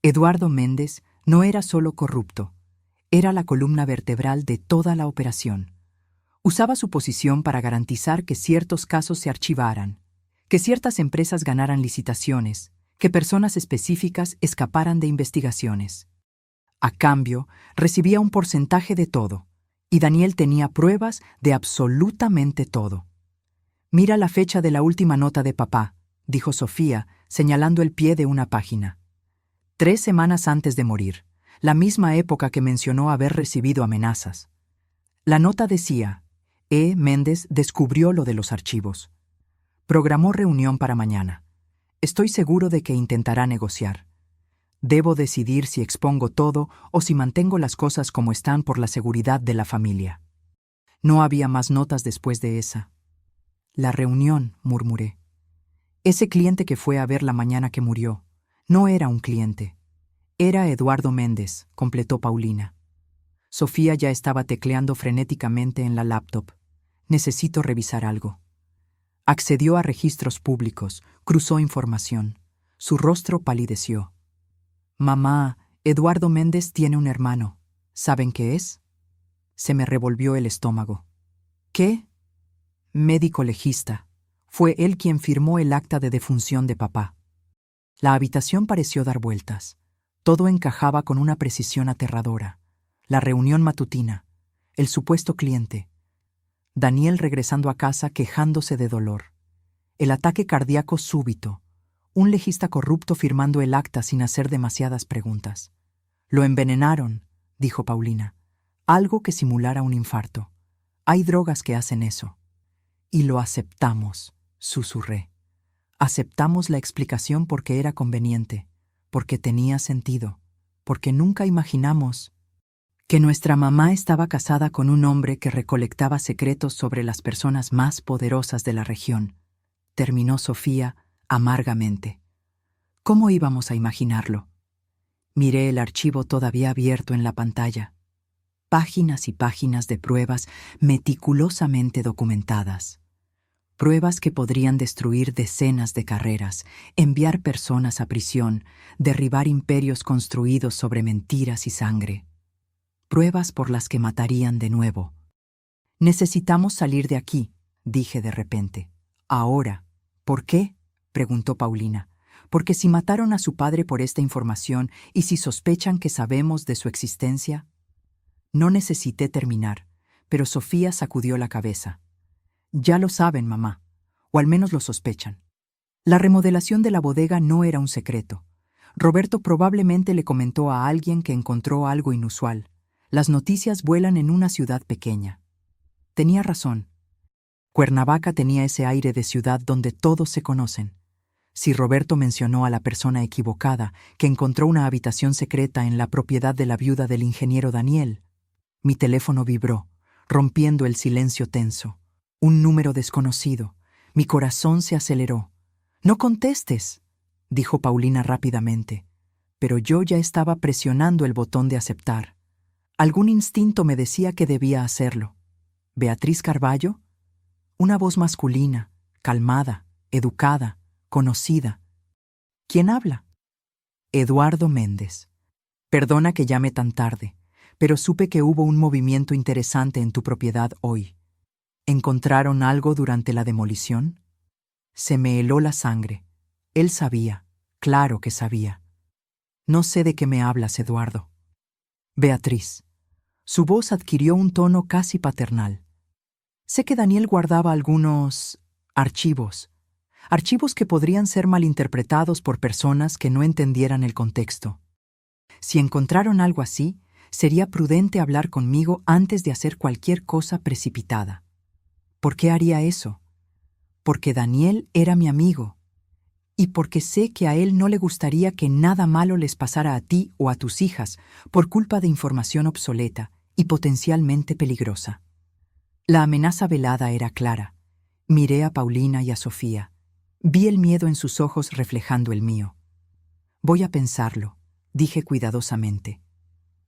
Eduardo Méndez no era solo corrupto, era la columna vertebral de toda la operación. Usaba su posición para garantizar que ciertos casos se archivaran, que ciertas empresas ganaran licitaciones, que personas específicas escaparan de investigaciones. A cambio, recibía un porcentaje de todo, y Daniel tenía pruebas de absolutamente todo. Mira la fecha de la última nota de papá, dijo Sofía, señalando el pie de una página. 3 semanas antes de morir, la misma época que mencionó haber recibido amenazas. La nota decía: Méndez descubrió lo de los archivos. Programó reunión para mañana. Estoy seguro de que intentará negociar. Debo decidir si expongo todo o si mantengo las cosas como están por la seguridad de la familia. No había más notas después de esa. La reunión, murmuré. Ese cliente que fue a ver la mañana que murió, no era un cliente. Era Eduardo Méndez, completó Paulina. Sofía ya estaba tecleando frenéticamente en la laptop. Necesito revisar algo. Accedió a registros públicos, cruzó información. Su rostro palideció. Mamá, Eduardo Méndez tiene un hermano. ¿Saben qué es? Se me revolvió el estómago. ¿Qué? Médico legista. Fue él quien firmó el acta de defunción de papá. La habitación pareció dar vueltas. Todo encajaba con una precisión aterradora. La reunión matutina, el supuesto cliente, Daniel regresando a casa quejándose de dolor, el ataque cardíaco súbito, un legista corrupto firmando el acta sin hacer demasiadas preguntas. Lo envenenaron, dijo Paulina, algo que simulara un infarto. Hay drogas que hacen eso. Y lo aceptamos, susurré. Aceptamos la explicación porque era conveniente, porque tenía sentido, porque nunca imaginamos que nuestra mamá estaba casada con un hombre que recolectaba secretos sobre las personas más poderosas de la región, terminó Sofía amargamente. ¿Cómo íbamos a imaginarlo? Miré el archivo todavía abierto en la pantalla. Páginas y páginas de pruebas meticulosamente documentadas. Pruebas que podrían destruir decenas de carreras, enviar personas a prisión, derribar imperios construidos sobre mentiras y sangre. Pruebas por las que matarían de nuevo. Necesitamos salir de aquí, dije de repente. Ahora. ¿Por qué? Preguntó Paulina. Porque si mataron a su padre por esta información y si sospechan que sabemos de su existencia. No necesité terminar, pero Sofía sacudió la cabeza. Ya lo saben, mamá, o al menos lo sospechan. La remodelación de la bodega no era un secreto. Roberto probablemente le comentó a alguien que encontró algo inusual. Las noticias vuelan en una ciudad pequeña. Tenía razón. Cuernavaca tenía ese aire de ciudad donde todos se conocen. Si Roberto mencionó a la persona equivocada que encontró una habitación secreta en la propiedad de la viuda del ingeniero Daniel, mi teléfono vibró, rompiendo el silencio tenso. Un número desconocido. Mi corazón se aceleró. «No contestes», dijo Paulina rápidamente, pero yo ya estaba presionando el botón de aceptar. Algún instinto me decía que debía hacerlo. ¿Beatriz Carballo? Una voz masculina, calmada, educada, conocida. ¿Quién habla? Eduardo Méndez. Perdona que llame tan tarde, pero supe que hubo un movimiento interesante en tu propiedad hoy. ¿Encontraron algo durante la demolición? Se me heló la sangre. Él sabía, claro que sabía. No sé de qué me hablas, Eduardo. Beatriz. Su voz adquirió un tono casi paternal. Sé que Daniel guardaba algunos archivos que podrían ser malinterpretados por personas que no entendieran el contexto. Si encontraron algo así, sería prudente hablar conmigo antes de hacer cualquier cosa precipitada. ¿Por qué haría eso? Porque Daniel era mi amigo, y porque sé que a él no le gustaría que nada malo les pasara a ti o a tus hijas por culpa de información obsoleta y potencialmente peligrosa. La amenaza velada era clara. Miré a Paulina y a Sofía. Vi el miedo en sus ojos reflejando el mío. Voy a pensarlo, dije cuidadosamente.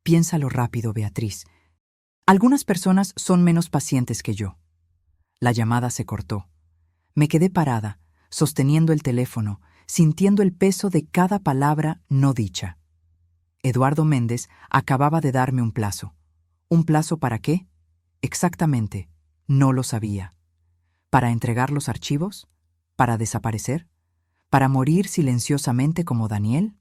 Piénsalo rápido, Beatriz. Algunas personas son menos pacientes que yo. La llamada se cortó. Me quedé parada, sosteniendo el teléfono, sintiendo el peso de cada palabra no dicha. Eduardo Méndez acababa de darme un plazo. ¿Un plazo para qué? Exactamente, no lo sabía. ¿Para entregar los archivos? ¿Para desaparecer? ¿Para morir silenciosamente como Daniel?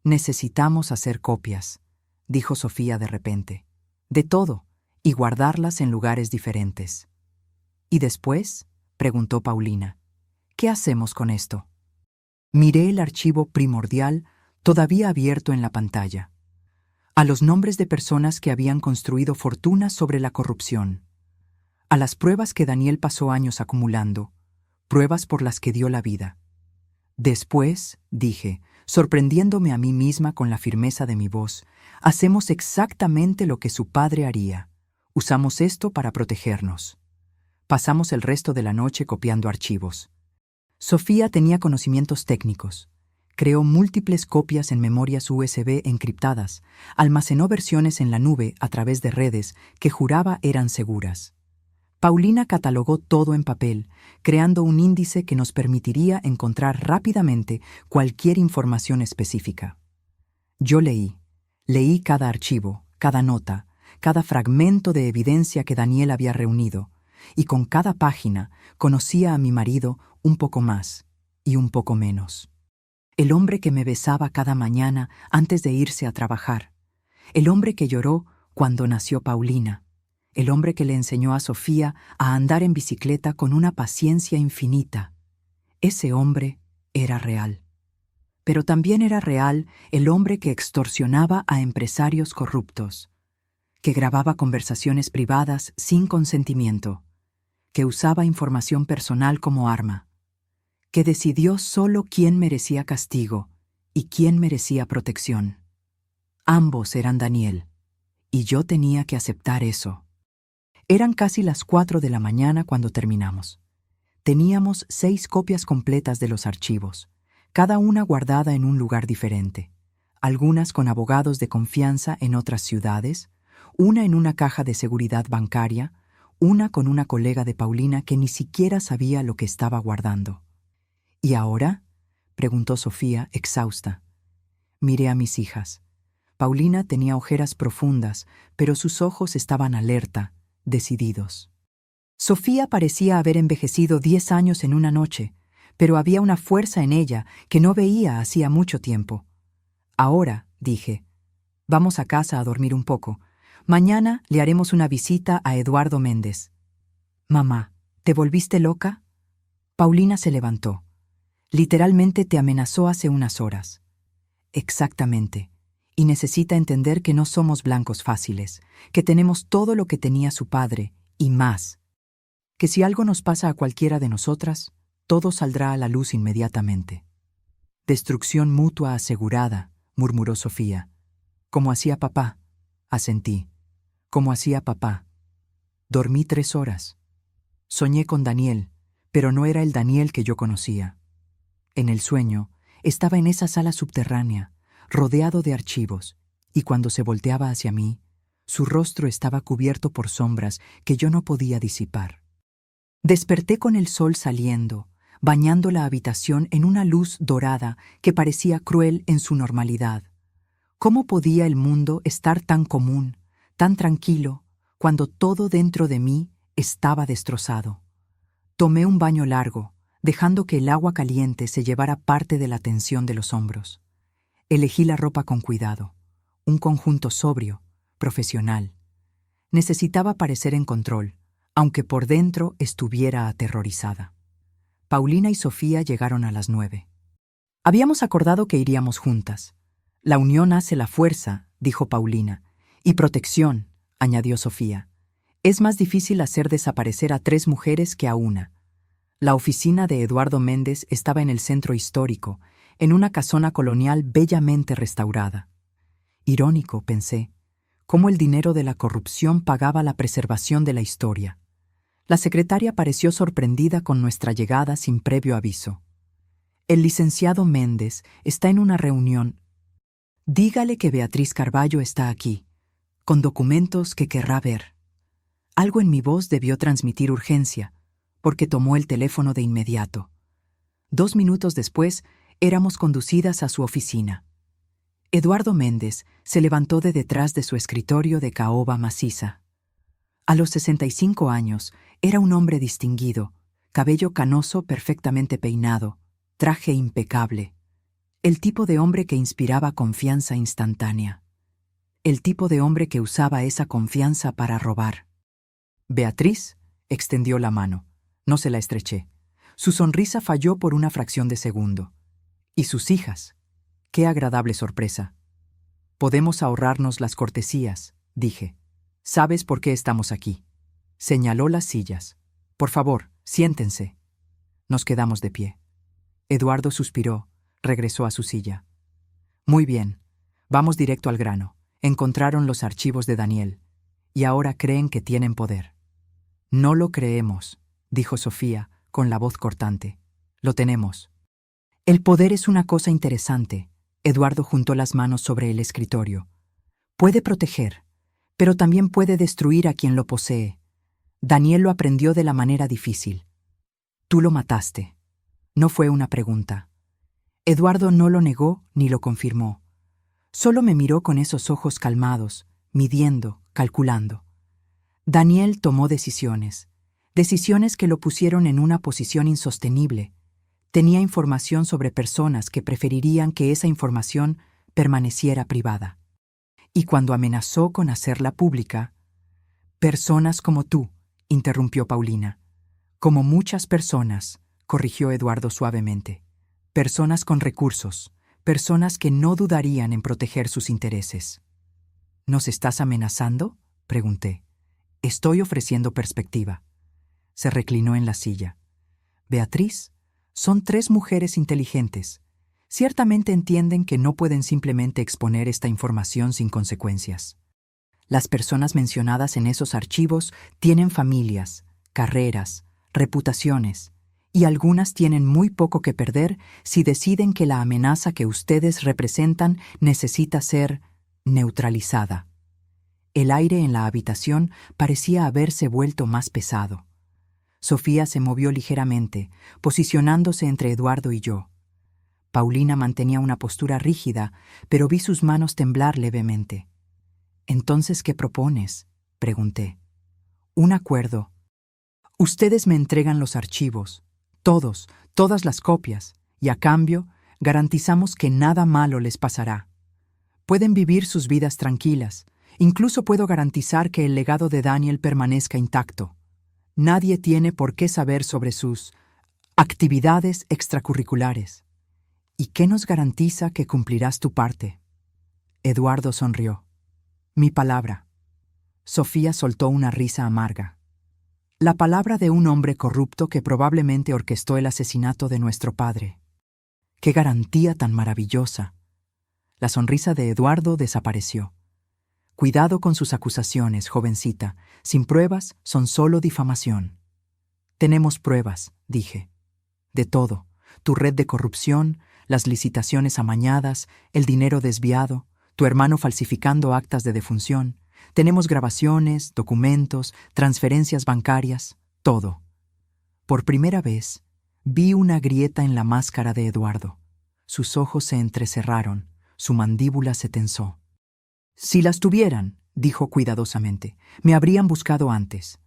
Necesitamos hacer copias, dijo Sofía de repente. De todo, y guardarlas en lugares diferentes. ¿Y después? Preguntó Paulina. ¿Qué hacemos con esto? Miré el archivo primordial todavía abierto en la pantalla. A los nombres de personas que habían construido fortunas sobre la corrupción. A las pruebas que Daniel pasó años acumulando, pruebas por las que dio la vida. Después, dije, sorprendiéndome a mí misma con la firmeza de mi voz, hacemos exactamente lo que su padre haría. Usamos esto para protegernos. Pasamos el resto de la noche copiando archivos. Sofía tenía conocimientos técnicos. Creó múltiples copias en memorias USB encriptadas, almacenó versiones en la nube a través de redes que juraba eran seguras. Paulina catalogó todo en papel, creando un índice que nos permitiría encontrar rápidamente cualquier información específica. Yo leí cada archivo, cada nota, cada fragmento de evidencia que Daniel había reunido, y con cada página conocía a mi marido un poco más y un poco menos. El hombre que me besaba cada mañana antes de irse a trabajar, el hombre que lloró cuando nació Paulina, el hombre que le enseñó a Sofía a andar en bicicleta con una paciencia infinita. Ese hombre era real. Pero también era real el hombre que extorsionaba a empresarios corruptos, que grababa conversaciones privadas sin consentimiento, que usaba información personal como arma, que decidió solo quién merecía castigo y quién merecía protección. Ambos eran Daniel, y yo tenía que aceptar eso. Eran casi las 4 de la mañana cuando terminamos. Teníamos 6 copias completas de los archivos, cada una guardada en un lugar diferente, algunas con abogados de confianza en otras ciudades, una en una caja de seguridad bancaria, una con una colega de Paulina que ni siquiera sabía lo que estaba guardando. ¿Y ahora?, preguntó Sofía, exhausta. Miré a mis hijas. Paulina tenía ojeras profundas, pero sus ojos estaban alerta, decididos. Sofía parecía haber envejecido 10 años en una noche, pero había una fuerza en ella que no veía hacía mucho tiempo. Ahora, dije, vamos a casa a dormir un poco. Mañana le haremos una visita a Eduardo Méndez. Mamá, ¿te volviste loca? Paulina se levantó. Literalmente te amenazó hace unas horas. Exactamente. Y necesita entender que no somos blancos fáciles, que tenemos todo lo que tenía su padre, y más. que si algo nos pasa a cualquiera de nosotras, todo saldrá a la luz inmediatamente. Destrucción mutua asegurada, murmuró Sofía. Como hacía papá, asentí. Como hacía papá. Dormí 3 horas. Soñé con Daniel, pero no era el Daniel que yo conocía. En el sueño, estaba en esa sala subterránea, rodeado de archivos, y cuando se volteaba hacia mí, su rostro estaba cubierto por sombras que yo no podía disipar. Desperté con el sol saliendo, bañando la habitación en una luz dorada que parecía cruel en su normalidad. ¿Cómo podía el mundo estar tan común, tan tranquilo, cuando todo dentro de mí estaba destrozado? Tomé un baño largo, dejando que el agua caliente se llevara parte de la tensión de los hombros. Elegí la ropa con cuidado, un conjunto sobrio, profesional. Necesitaba parecer en control, aunque por dentro estuviera aterrorizada. Paulina y Sofía llegaron a las 9. Habíamos acordado que iríamos juntas. La unión hace la fuerza, dijo Paulina. Y protección, añadió Sofía. Es más difícil hacer desaparecer a 3 mujeres que a una. La oficina de Eduardo Méndez estaba en el centro histórico, en una casona colonial bellamente restaurada. Irónico, pensé, cómo el dinero de la corrupción pagaba la preservación de la historia. La secretaria pareció sorprendida con nuestra llegada sin previo aviso. El licenciado Méndez está en una reunión. Dígale que Beatriz Carballo está aquí, con documentos que querrá ver. Algo en mi voz debió transmitir urgencia, porque tomó el teléfono de inmediato. 2 minutos después, éramos conducidas a su oficina. Eduardo Méndez se levantó de detrás de su escritorio de caoba maciza. A los 65 años, era un hombre distinguido, cabello canoso perfectamente peinado, traje impecable. El tipo de hombre que inspiraba confianza instantánea. El tipo de hombre que usaba esa confianza para robar. Beatriz extendió la mano. No se la estreché. Su sonrisa falló por una fracción de segundo. ¿Y sus hijas? ¡Qué agradable sorpresa! Podemos ahorrarnos las cortesías, dije. ¿Sabes por qué estamos aquí? Señaló las sillas. Por favor, siéntense. Nos quedamos de pie. Eduardo suspiró, regresó a su silla. Muy bien, vamos directo al grano. Encontraron los archivos de Daniel, y ahora creen que tienen poder. No lo creemos, dijo Sofía, con la voz cortante. Lo tenemos. El poder es una cosa interesante. Eduardo juntó las manos sobre el escritorio. Puede proteger, pero también puede destruir a quien lo posee. Daniel lo aprendió de la manera difícil. Tú lo mataste. No fue una pregunta. Eduardo no lo negó ni lo confirmó. Solo me miró con esos ojos calmados, midiendo, calculando. Daniel tomó decisiones que lo pusieron en una posición insostenible. Tenía información sobre personas que preferirían que esa información permaneciera privada. Y cuando amenazó con hacerla pública, personas como tú, interrumpió Paulina. Como muchas personas, corrigió Eduardo suavemente. Personas con recursos, personas que no dudarían en proteger sus intereses. ¿Nos estás amenazando?, pregunté. Estoy ofreciendo perspectiva. Se reclinó en la silla. Beatriz, son 3 mujeres inteligentes. Ciertamente entienden que no pueden simplemente exponer esta información sin consecuencias. Las personas mencionadas en esos archivos tienen familias, carreras, reputaciones, y algunas tienen muy poco que perder si deciden que la amenaza que ustedes representan necesita ser neutralizada. El aire en la habitación parecía haberse vuelto más pesado. Sofía se movió ligeramente, posicionándose entre Eduardo y yo. Paulina mantenía una postura rígida, pero vi sus manos temblar levemente. «¿Entonces qué propones?», pregunté. «Un acuerdo. Ustedes me entregan los archivos, todas las copias, y a cambio garantizamos que nada malo les pasará. Pueden vivir sus vidas tranquilas. Incluso puedo garantizar que el legado de Daniel permanezca intacto. Nadie tiene por qué saber sobre sus actividades extracurriculares. ¿Y qué nos garantiza que cumplirás tu parte?». Eduardo sonrió. «Mi palabra». Sofía soltó una risa amarga. La palabra de un hombre corrupto que probablemente orquestó el asesinato de nuestro padre. ¡Qué garantía tan maravillosa! La sonrisa de Eduardo desapareció. Cuidado con sus acusaciones, jovencita. Sin pruebas, son solo difamación. Tenemos pruebas, dije. De todo. Tu red de corrupción, las licitaciones amañadas, el dinero desviado, tu hermano falsificando actas de defunción. Tenemos grabaciones, documentos, transferencias bancarias, todo. Por primera vez, vi una grieta en la máscara de Eduardo. Sus ojos se entrecerraron, su mandíbula se tensó. Si las tuvieran, dijo cuidadosamente, me habrían buscado antes.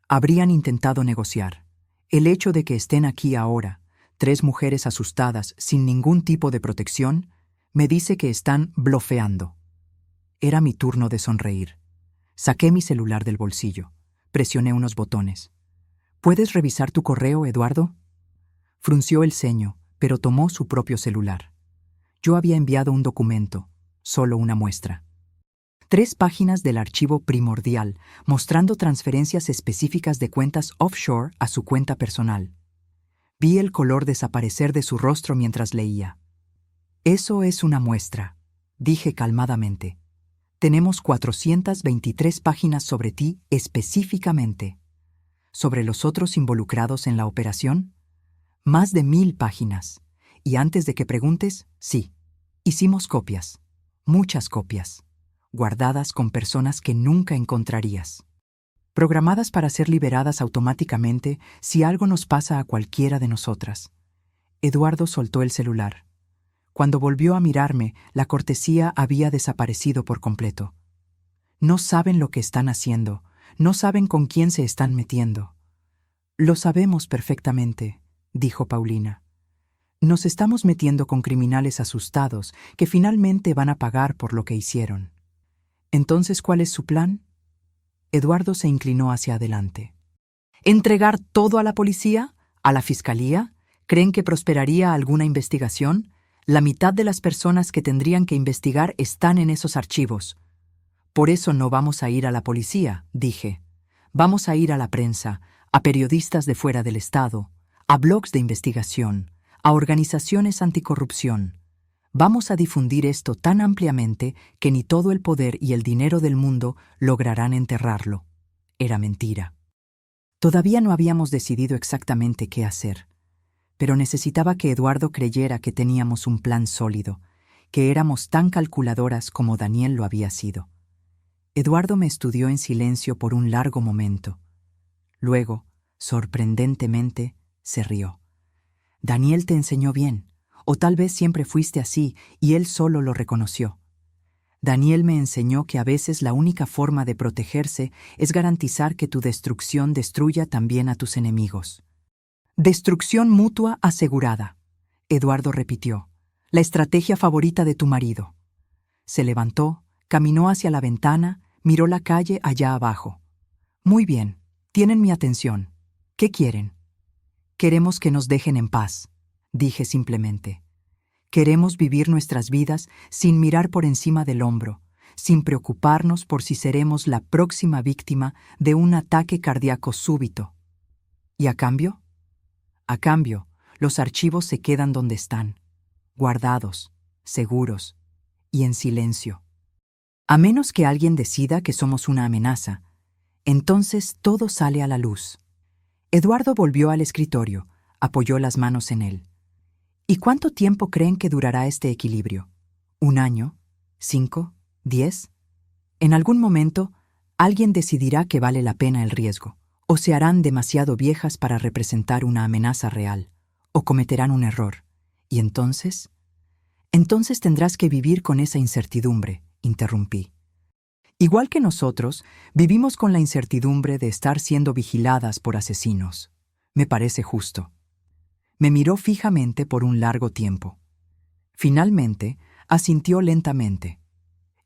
Habrían intentado negociar. El hecho de que estén aquí ahora, 3 mujeres asustadas, sin ningún tipo de protección, me dice que están blofeando. Era mi turno de sonreír. Saqué mi celular del bolsillo. Presioné unos botones. ¿Puedes revisar tu correo, Eduardo? Frunció el ceño, pero tomó su propio celular. Yo había enviado un documento, solo una muestra. 3 páginas del archivo primordial, mostrando transferencias específicas de cuentas offshore a su cuenta personal. Vi el color desaparecer de su rostro mientras leía. Eso es una muestra, dije calmadamente. Tenemos 423 páginas sobre ti específicamente. ¿Sobre los otros involucrados en la operación? Más de 1000 páginas. Y antes de que preguntes, sí, hicimos copias, muchas copias, guardadas con personas que nunca encontrarías. Programadas para ser liberadas automáticamente si algo nos pasa a cualquiera de nosotras. Eduardo soltó el celular. Cuando volvió a mirarme, la cortesía había desaparecido por completo. No saben lo que están haciendo, no saben con quién se están metiendo. Lo sabemos perfectamente, dijo Paulina. Nos estamos metiendo con criminales asustados que finalmente van a pagar por lo que hicieron. Entonces, ¿cuál es su plan? Eduardo se inclinó hacia adelante. ¿Entregar todo a la policía? ¿A la fiscalía? ¿Creen que prosperaría alguna investigación? La mitad de las personas que tendrían que investigar están en esos archivos. Por eso no vamos a ir a la policía, dije. Vamos a ir a la prensa, a periodistas de fuera del Estado, a blogs de investigación, a organizaciones anticorrupción. Vamos a difundir esto tan ampliamente que ni todo el poder y el dinero del mundo lograrán enterrarlo. Era mentira. Todavía no habíamos decidido exactamente qué hacer, pero necesitaba que Eduardo creyera que teníamos un plan sólido, que éramos tan calculadoras como Daniel lo había sido. Eduardo me estudió en silencio por un largo momento. Luego, sorprendentemente, se rió. Daniel te enseñó bien, o tal vez siempre fuiste así y él solo lo reconoció. Daniel me enseñó que a veces la única forma de protegerse es garantizar que tu destrucción destruya también a tus enemigos. Destrucción mutua asegurada, Eduardo repitió, la estrategia favorita de tu marido. Se levantó, caminó hacia la ventana, miró la calle allá abajo. Muy bien, tienen mi atención. ¿Qué quieren? Queremos que nos dejen en paz, dije simplemente. Queremos vivir nuestras vidas sin mirar por encima del hombro, sin preocuparnos por si seremos la próxima víctima de un ataque cardíaco súbito. ¿Y a cambio? A cambio, los archivos se quedan donde están, guardados, seguros y en silencio. A menos que alguien decida que somos una amenaza, entonces todo sale a la luz. Eduardo volvió al escritorio, apoyó las manos en él. ¿Y cuánto tiempo creen que durará este equilibrio? ¿1 año? ¿5? ¿10? En algún momento, alguien decidirá que vale la pena el riesgo, o se harán demasiado viejas para representar una amenaza real, o cometerán un error. ¿Y entonces? Entonces tendrás que vivir con esa incertidumbre, interrumpí. Igual que nosotros, vivimos con la incertidumbre de estar siendo vigiladas por asesinos. Me parece justo. Me miró fijamente por un largo tiempo. Finalmente, asintió lentamente.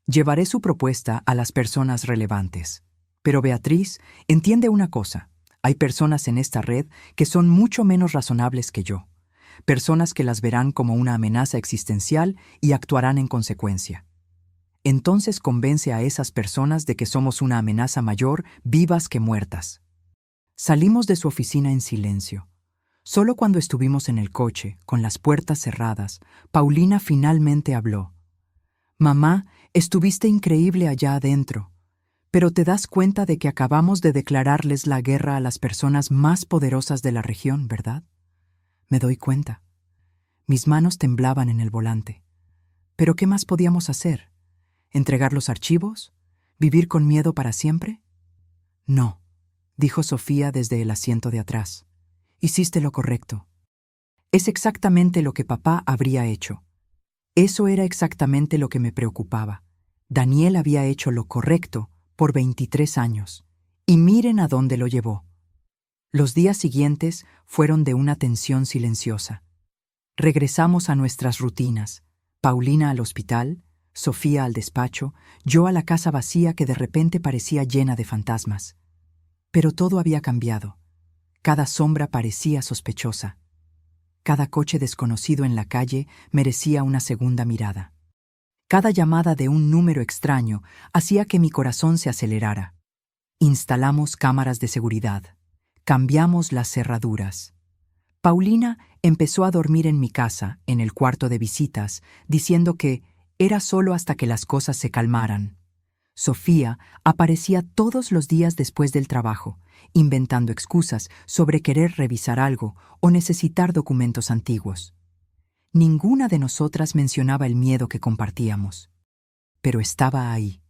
Llevaré su propuesta a las personas relevantes. Pero Beatriz, entiende una cosa. Hay personas en esta red que son mucho menos razonables que yo. Personas que las verán como una amenaza existencial y actuarán en consecuencia. Entonces convence a esas personas de que somos una amenaza mayor, vivas que muertas. Salimos de su oficina en silencio. Solo cuando estuvimos en el coche, con las puertas cerradas, Paulina finalmente habló. Mamá, estuviste increíble allá adentro, pero te das cuenta de que acabamos de declararles la guerra a las personas más poderosas de la región, ¿verdad? Me doy cuenta. Mis manos temblaban en el volante. ¿Pero qué más podíamos hacer? ¿Entregar los archivos? ¿Vivir con miedo para siempre? No, dijo Sofía desde el asiento de atrás. Hiciste lo correcto. Es exactamente lo que papá habría hecho. Eso era exactamente lo que me preocupaba. Daniel había hecho lo correcto por 23 años. Y miren a dónde lo llevó. Los días siguientes fueron de una tensión silenciosa. Regresamos a nuestras rutinas. Paulina al hospital, Sofía al despacho, yo a la casa vacía que de repente parecía llena de fantasmas. Pero todo había cambiado. Cada sombra parecía sospechosa. Cada coche desconocido en la calle merecía una segunda mirada. Cada llamada de un número extraño hacía que mi corazón se acelerara. Instalamos cámaras de seguridad. Cambiamos las cerraduras. Paulina empezó a dormir en mi casa, en el cuarto de visitas, diciendo que era solo hasta que las cosas se calmaran. Sofía aparecía todos los días después del trabajo, inventando excusas sobre querer revisar algo o necesitar documentos antiguos. Ninguna de nosotras mencionaba el miedo que compartíamos, pero estaba ahí,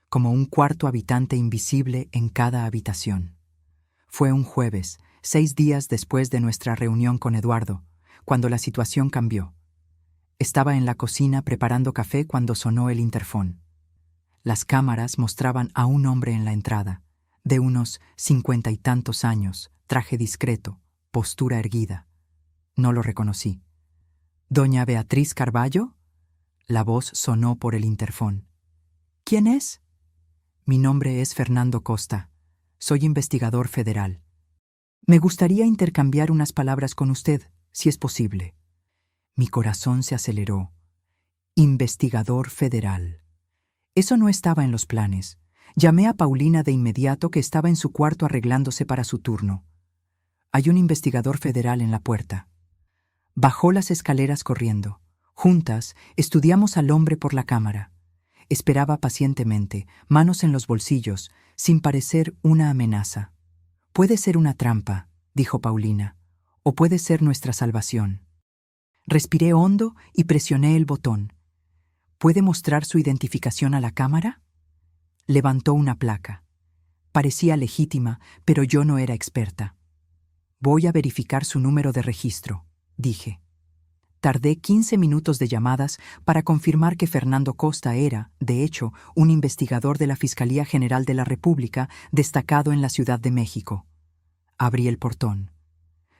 como un cuarto habitante invisible en cada habitación. Fue un jueves, 6 días después de nuestra reunión con Eduardo, cuando la situación cambió. Estaba en la cocina preparando café cuando sonó el interfón. Las cámaras mostraban a un hombre en la entrada, de unos 50 y tantos años, traje discreto, postura erguida. No lo reconocí. ¿Doña Beatriz Carballo? La voz sonó por el interfón. ¿Quién es? Mi nombre es Fernando Costa. Soy investigador federal. Me gustaría intercambiar unas palabras con usted, si es posible. Mi corazón se aceleró. Investigador federal. Eso no estaba en los planes. Llamé a Paulina de inmediato, que estaba en su cuarto arreglándose para su turno. Hay un investigador federal en la puerta. Bajó las escaleras corriendo. Juntas estudiamos al hombre por la cámara. Esperaba pacientemente, manos en los bolsillos, sin parecer una amenaza. Puede ser una trampa, dijo Paulina, o puede ser nuestra salvación. Respiré hondo y presioné el botón. ¿Puede mostrar su identificación a la cámara? Levantó una placa. Parecía legítima, pero yo no era experta. Voy a verificar su número de registro, dije. Tardé 15 minutos de llamadas para confirmar que Fernando Costa era, de hecho, un investigador de la Fiscalía General de la República destacado en la Ciudad de México. Abrí el portón.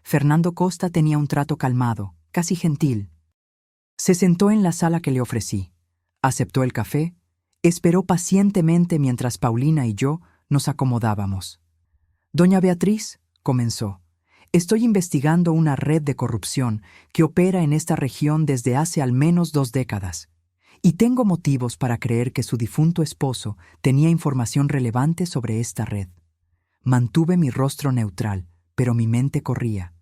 Fernando Costa tenía un trato calmado, casi gentil. Se sentó en la sala que le ofrecí. Aceptó el café, esperó pacientemente mientras Paulina y yo nos acomodábamos. Doña Beatriz, comenzó, estoy investigando una red de corrupción que opera en esta región desde hace al menos 2 décadas, y tengo motivos para creer que su difunto esposo tenía información relevante sobre esta red. Mantuve mi rostro neutral, pero mi mente corría.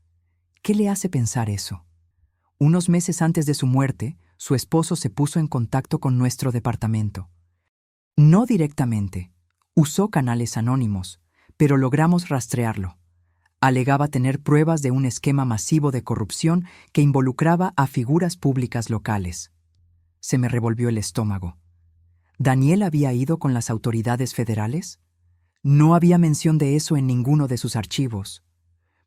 ¿Qué le hace pensar eso? Unos meses antes de su muerte, su esposo se puso en contacto con nuestro departamento. No directamente. Usó canales anónimos, pero logramos rastrearlo. Alegaba tener pruebas de un esquema masivo de corrupción que involucraba a figuras públicas locales. Se me revolvió el estómago. ¿Daniel había ido con las autoridades federales? No había mención de eso en ninguno de sus archivos.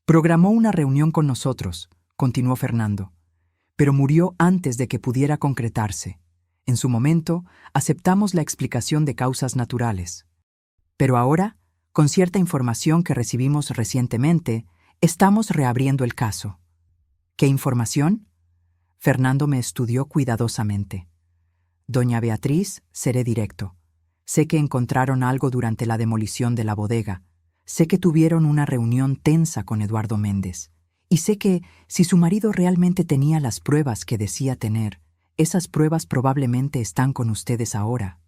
Programó una reunión con nosotros, continuó Fernando, pero murió antes de que pudiera concretarse. En su momento, aceptamos la explicación de causas naturales. Pero ahora, con cierta información que recibimos recientemente, estamos reabriendo el caso. ¿Qué información? Fernando me estudió cuidadosamente. Doña Beatriz, seré directo. Sé que encontraron algo durante la demolición de la bodega. Sé que tuvieron una reunión tensa con Eduardo Méndez. Y sé que, si su marido realmente tenía las pruebas que decía tener, esas pruebas probablemente están con ustedes ahora.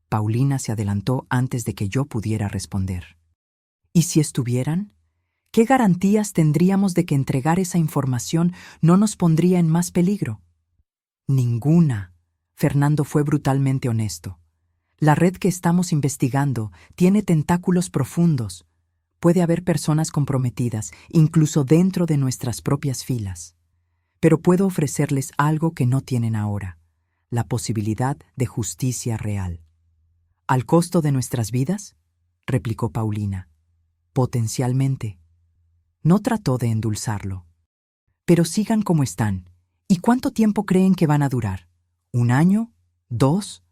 Paulina se adelantó antes de que yo pudiera responder. ¿Y si estuvieran? ¿Qué garantías tendríamos de que entregar esa información no nos pondría en más peligro? Ninguna. Fernando fue brutalmente honesto. La red que estamos investigando tiene tentáculos profundos. Puede haber personas comprometidas, incluso dentro de nuestras propias filas. Pero puedo ofrecerles algo que no tienen ahora: la posibilidad de justicia real. ¿Al costo de nuestras vidas?, replicó Paulina. Potencialmente. No trató de endulzarlo. Pero sigan como están. ¿Y cuánto tiempo creen que van a durar? ¿1 año? ¿2?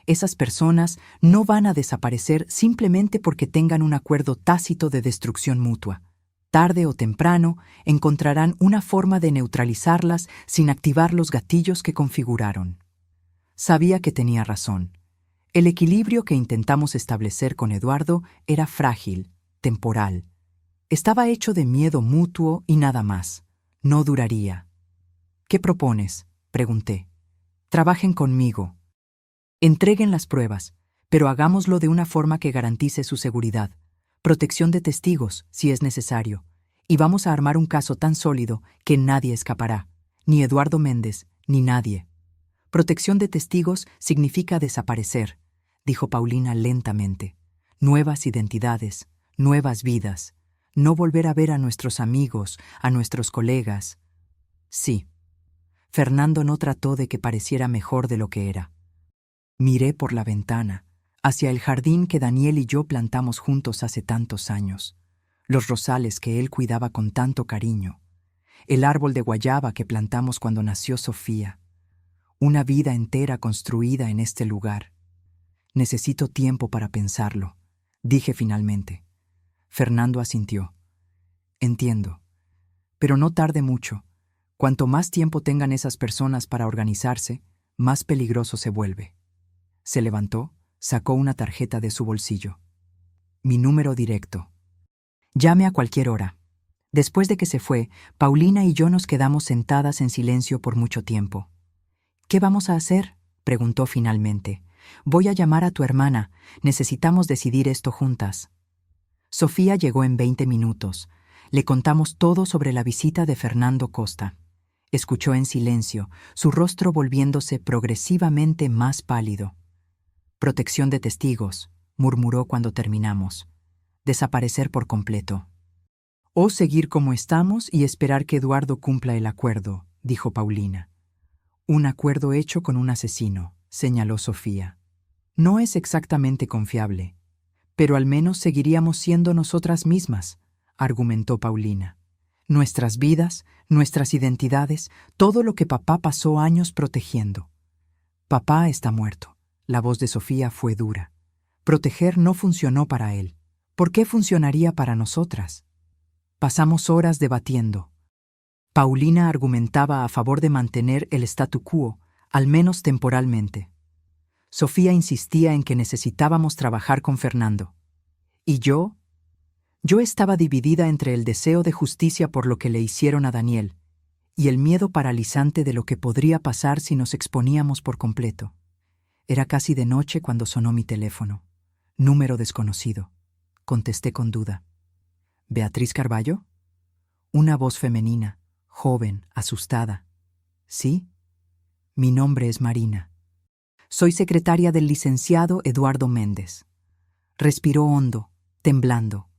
Esas personas no van a desaparecer simplemente porque tengan un acuerdo tácito de destrucción mutua. Tarde o temprano encontrarán una forma de neutralizarlas sin activar los gatillos que configuraron. Sabía que tenía razón. El equilibrio que intentamos establecer con Eduardo era frágil, temporal. Estaba hecho de miedo mutuo y nada más. No duraría. ¿Qué propones?, pregunté. Trabajen conmigo. Entreguen las pruebas, pero hagámoslo de una forma que garantice su seguridad. Protección de testigos, si es necesario. Y vamos a armar un caso tan sólido que nadie escapará. Ni Eduardo Méndez, ni nadie. Protección de testigos significa desaparecer, dijo Paulina lentamente. Nuevas identidades, nuevas vidas. No volver a ver a nuestros amigos, a nuestros colegas. Sí. Fernando no trató de que pareciera mejor de lo que era. Miré por la ventana, hacia el jardín que Daniel y yo plantamos juntos hace tantos años, los rosales que él cuidaba con tanto cariño, el árbol de guayaba que plantamos cuando nació Sofía. Una vida entera construida en este lugar. Necesito tiempo para pensarlo, dije finalmente. Fernando asintió. Entiendo. Pero no tarde mucho. Cuanto más tiempo tengan esas personas para organizarse, más peligroso se vuelve. Se levantó, sacó una tarjeta de su bolsillo. Mi número directo. Llame a cualquier hora. Después de que se fue, Paulina y yo nos quedamos sentadas en silencio por mucho tiempo. ¿Qué vamos a hacer?, preguntó finalmente. Voy a llamar a tu hermana. Necesitamos decidir esto juntas. Sofía llegó en 20 minutos. Le contamos todo sobre la visita de Fernando Costa. Escuchó en silencio, su rostro volviéndose progresivamente más pálido. Protección de testigos, murmuró cuando terminamos. Desaparecer por completo. O seguir como estamos y esperar que Eduardo cumpla el acuerdo, dijo Paulina. Un acuerdo hecho con un asesino, señaló Sofía. No es exactamente confiable, pero al menos seguiríamos siendo nosotras mismas, argumentó Paulina. Nuestras vidas, nuestras identidades, todo lo que papá pasó años protegiendo. Papá está muerto. La voz de Sofía fue dura. Proteger no funcionó para él. ¿Por qué funcionaría para nosotras? Pasamos horas debatiendo. Paulina argumentaba a favor de mantener el statu quo, al menos temporalmente. Sofía insistía en que necesitábamos trabajar con Fernando. ¿Y yo? Yo estaba dividida entre el deseo de justicia por lo que le hicieron a Daniel y el miedo paralizante de lo que podría pasar si nos exponíamos por completo. Era casi de noche cuando sonó mi teléfono. Número desconocido. Contesté con duda. ¿Beatriz Carballo? Una voz femenina, joven, asustada. ¿Sí? Mi nombre es Marina. Soy secretaria del licenciado Eduardo Méndez. Respiró hondo, temblando.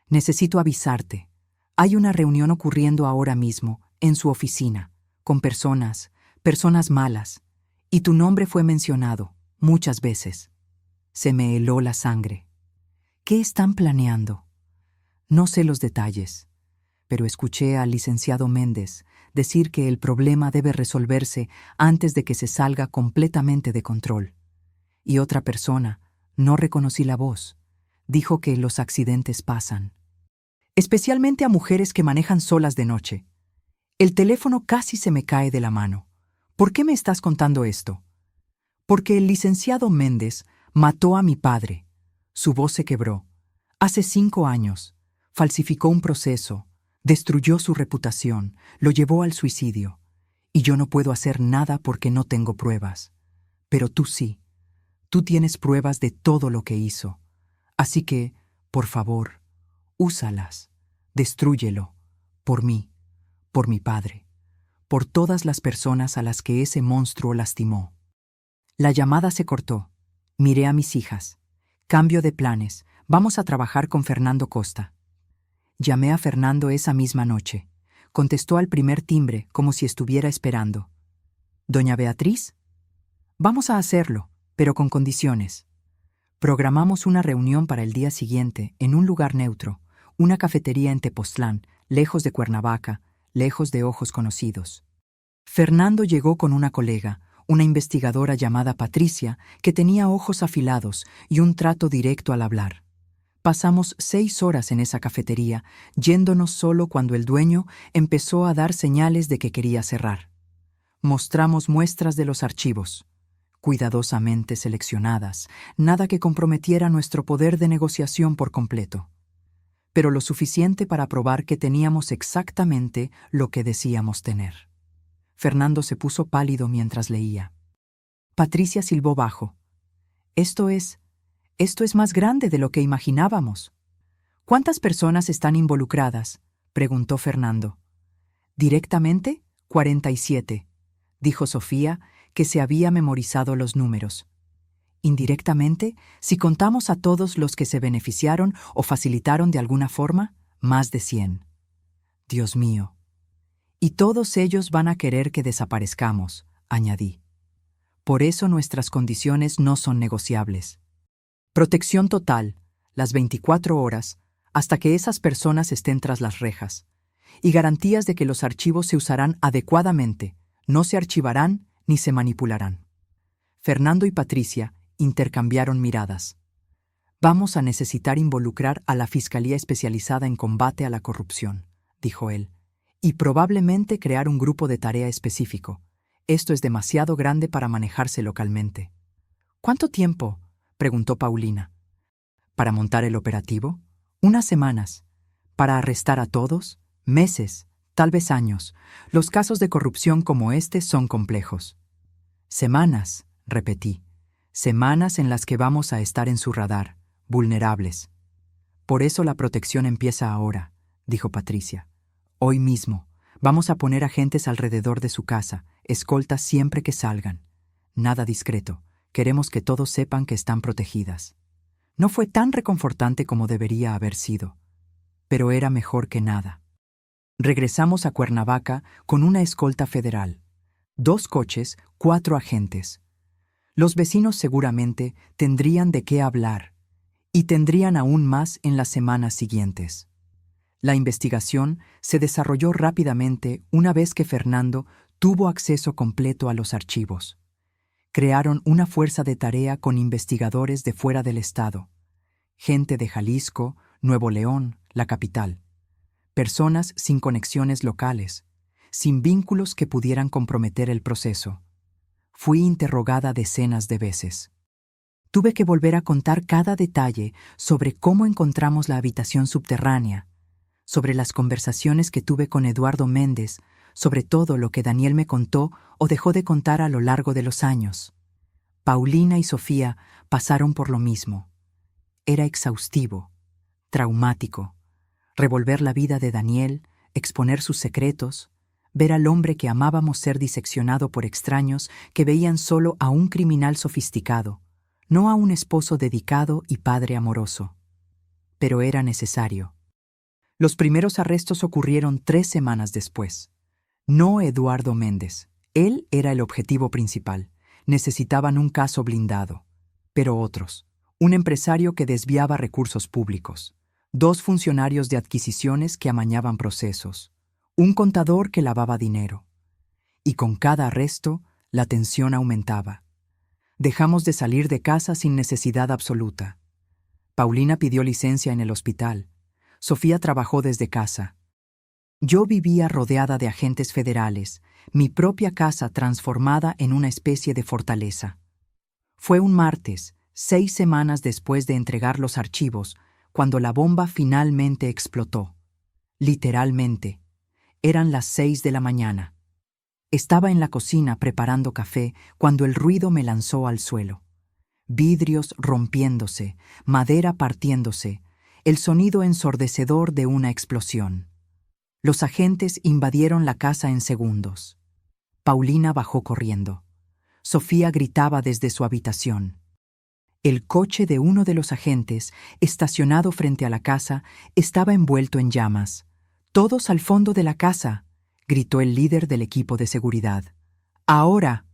Necesito avisarte. Hay una reunión ocurriendo ahora mismo, en su oficina, con personas malas, y tu nombre fue mencionado, muchas veces. Se me heló la sangre. ¿Qué están planeando? No sé los detalles, pero escuché al licenciado Méndez decir que el problema debe resolverse antes de que se salga completamente de control. Y otra persona, no reconocí la voz, dijo que los accidentes pasan. Especialmente a mujeres que manejan solas de noche. El teléfono casi se me cae de la mano. ¿Por qué me estás contando esto? Porque el licenciado Méndez mató a mi padre. Su voz se quebró. Hace 5 años. Falsificó un proceso. Destruyó su reputación, lo llevó al suicidio. Y yo no puedo hacer nada porque no tengo pruebas. Pero tú sí. Tú tienes pruebas de todo lo que hizo. Así que, por favor, úsalas. Destrúyelo, por mí, por mi padre, por todas las personas a las que ese monstruo lastimó. La llamada se cortó. Miré a mis hijas. Cambio de planes. Vamos a trabajar con Fernando Costa. Llamé a Fernando esa misma noche. Contestó al primer timbre como si estuviera esperando. ¿Doña Beatriz? Vamos a hacerlo, pero con condiciones. Programamos una reunión para el día siguiente en un lugar neutro, una cafetería en Tepoztlán, lejos de Cuernavaca, lejos de ojos conocidos. Fernando llegó con una colega, una investigadora llamada Patricia, que tenía ojos afilados y un trato directo al hablar. Pasamos 6 horas en esa cafetería, yéndonos solo cuando el dueño empezó a dar señales de que quería cerrar. Mostramos muestras de los archivos, cuidadosamente seleccionadas, nada que comprometiera nuestro poder de negociación por completo, pero lo suficiente para probar que teníamos exactamente lo que decíamos tener. Fernando se puso pálido mientras leía. Patricia silbó bajo. Esto es más grande de lo que imaginábamos. ¿Cuántas personas están involucradas?, preguntó Fernando. Directamente, 47, dijo Sofía, que se había memorizado los números. Indirectamente, si contamos a todos los que se beneficiaron o facilitaron de alguna forma, más de 100. Dios mío. Y todos ellos van a querer que desaparezcamos, añadí. Por eso nuestras condiciones no son negociables. Protección total, las 24 horas, hasta que esas personas estén tras las rejas. Y garantías de que los archivos se usarán adecuadamente, no se archivarán ni se manipularán. Fernando y Patricia intercambiaron miradas. Vamos a necesitar involucrar a la Fiscalía Especializada en Combate a la Corrupción, dijo él, y probablemente crear un grupo de tarea específico. Esto es demasiado grande para manejarse localmente. ¿Cuánto tiempo?, preguntó Paulina. ¿Para montar el operativo? Unas semanas. ¿Para arrestar a todos? Meses, tal vez años. Los casos de corrupción como este son complejos. Semanas, repetí. Semanas en las que vamos a estar en su radar, vulnerables. Por eso la protección empieza ahora, dijo Patricia. Hoy mismo. Vamos a poner agentes alrededor de su casa, escoltas siempre que salgan. Nada discreto. Queremos que todos sepan que están protegidas. No fue tan reconfortante como debería haber sido, pero era mejor que nada. Regresamos a Cuernavaca con una escolta federal. 2 coches, 4 agentes. Los vecinos seguramente tendrían de qué hablar, y tendrían aún más en las semanas siguientes. La investigación se desarrolló rápidamente una vez que Fernando tuvo acceso completo a los archivos. Crearon una fuerza de tarea con investigadores de fuera del estado, gente de Jalisco, Nuevo León, la capital, personas sin conexiones locales, sin vínculos que pudieran comprometer el proceso. Fui interrogada decenas de veces. Tuve que volver a contar cada detalle sobre cómo encontramos la habitación subterránea, sobre las conversaciones que tuve con Eduardo Méndez, sobre todo lo que Daniel me contó o dejó de contar a lo largo de los años. Paulina y Sofía pasaron por lo mismo. Era exhaustivo, traumático, revolver la vida de Daniel, exponer sus secretos, ver al hombre que amábamos ser diseccionado por extraños que veían solo a un criminal sofisticado, no a un esposo dedicado y padre amoroso. Pero era necesario. Los primeros arrestos ocurrieron 3 semanas después. No Eduardo Méndez. Él era el objetivo principal. Necesitaban un caso blindado. Pero otros. Un empresario que desviaba recursos públicos. 2 funcionarios de adquisiciones que amañaban procesos. Un contador que lavaba dinero. Y con cada arresto, la tensión aumentaba. Dejamos de salir de casa sin necesidad absoluta. Paulina pidió licencia en el hospital. Sofía trabajó desde casa. Yo vivía rodeada de agentes federales, mi propia casa transformada en una especie de fortaleza. Fue un martes, 6 semanas después de entregar los archivos, cuando la bomba finalmente explotó. Literalmente. Eran las 6 de la mañana. Estaba en la cocina preparando café cuando el ruido me lanzó al suelo. Vidrios rompiéndose, madera partiéndose, el sonido ensordecedor de una explosión. Los agentes invadieron la casa en segundos. Paulina bajó corriendo. Sofía gritaba desde su habitación. El coche de uno de los agentes, estacionado frente a la casa, estaba envuelto en llamas. «¡Todos al fondo de la casa!», gritó el líder del equipo de seguridad. «¡Ahora!».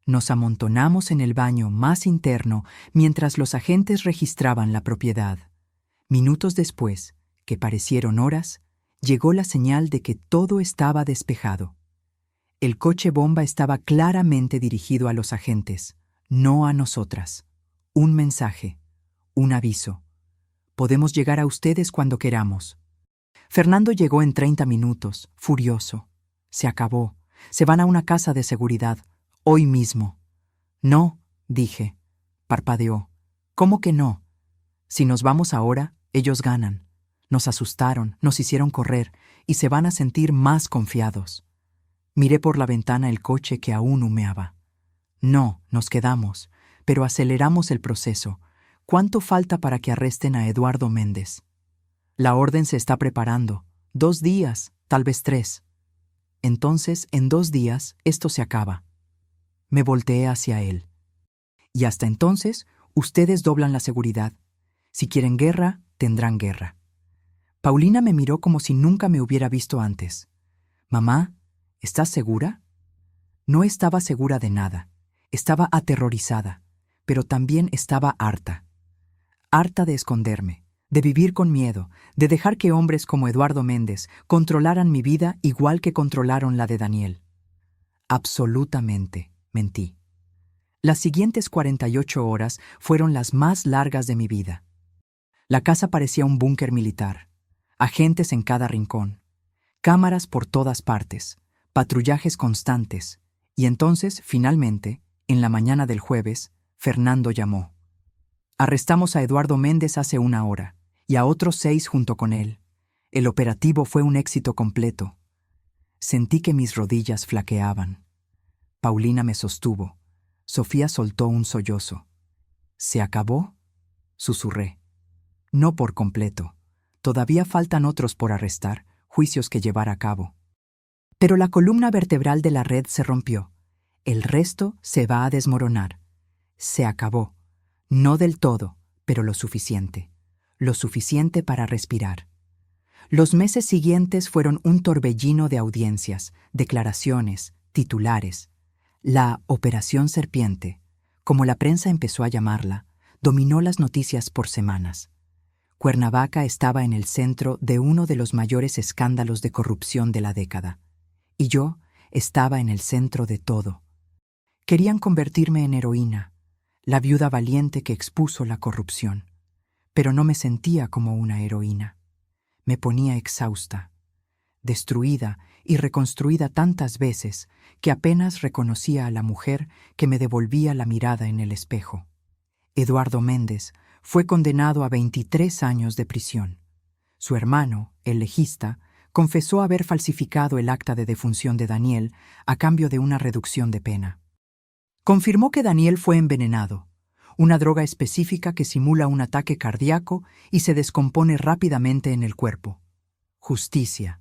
Nos amontonamos en el baño más interno mientras los agentes registraban la propiedad. Minutos después, que parecieron horas, llegó la señal de que todo estaba despejado. El coche bomba estaba claramente dirigido a los agentes, no a nosotras. Un mensaje, un aviso. «Podemos llegar a ustedes cuando queramos». Fernando llegó en 30 minutos, furioso. «Se acabó. Se van a una casa de seguridad. Hoy mismo». «No», dije. Parpadeó. «¿Cómo que no? Si nos vamos ahora, ellos ganan. Nos asustaron, nos hicieron correr y se van a sentir más confiados». Miré por la ventana el coche que aún humeaba. «No, nos quedamos, pero aceleramos el proceso. ¿Cuánto falta para que arresten a Eduardo Méndez?» «La orden se está preparando. 2 días, tal vez 3. Entonces, en 2 días, esto se acaba». Me volteé hacia él. «Y hasta entonces, ustedes doblan la seguridad. Si quieren guerra, tendrán guerra». Paulina me miró como si nunca me hubiera visto antes. «Mamá, ¿estás segura?». No estaba segura de nada. Estaba aterrorizada, pero también estaba harta. Harta de esconderme, de vivir con miedo, de dejar que hombres como Eduardo Méndez controlaran mi vida igual que controlaron la de Daniel. Absolutamente, mentí. Las siguientes 48 horas fueron las más largas de mi vida. La casa parecía un búnker militar. Agentes en cada rincón. Cámaras por todas partes. Patrullajes constantes. Y entonces, finalmente, en la mañana del jueves, Fernando llamó. «Arrestamos a Eduardo Méndez hace 1 hora, y a otros 6 junto con él. El operativo fue un éxito completo». Sentí que mis rodillas flaqueaban. Paulina me sostuvo. Sofía soltó un sollozo. «¿Se acabó?», susurré. «No por completo. Todavía faltan otros por arrestar, juicios que llevar a cabo». Pero la columna vertebral de la red se rompió. El resto se va a desmoronar. Se acabó. No del todo, pero lo suficiente. Lo suficiente para respirar. Los meses siguientes fueron un torbellino de audiencias, declaraciones, titulares. La Operación Serpiente, como la prensa empezó a llamarla, dominó las noticias por semanas. Cuernavaca estaba en el centro de uno de los mayores escándalos de corrupción de la década. Y yo estaba en el centro de todo. Querían convertirme en heroína, la viuda valiente que expuso la corrupción. Pero no me sentía como una heroína. Me ponía exhausta, destruida y reconstruida tantas veces que apenas reconocía a la mujer que me devolvía la mirada en el espejo. Eduardo Méndez fue condenado a 23 años de prisión. Su hermano, el legista, confesó haber falsificado el acta de defunción de Daniel a cambio de una reducción de pena. Confirmó que Daniel fue envenenado, una droga específica que simula un ataque cardíaco y se descompone rápidamente en el cuerpo. Justicia.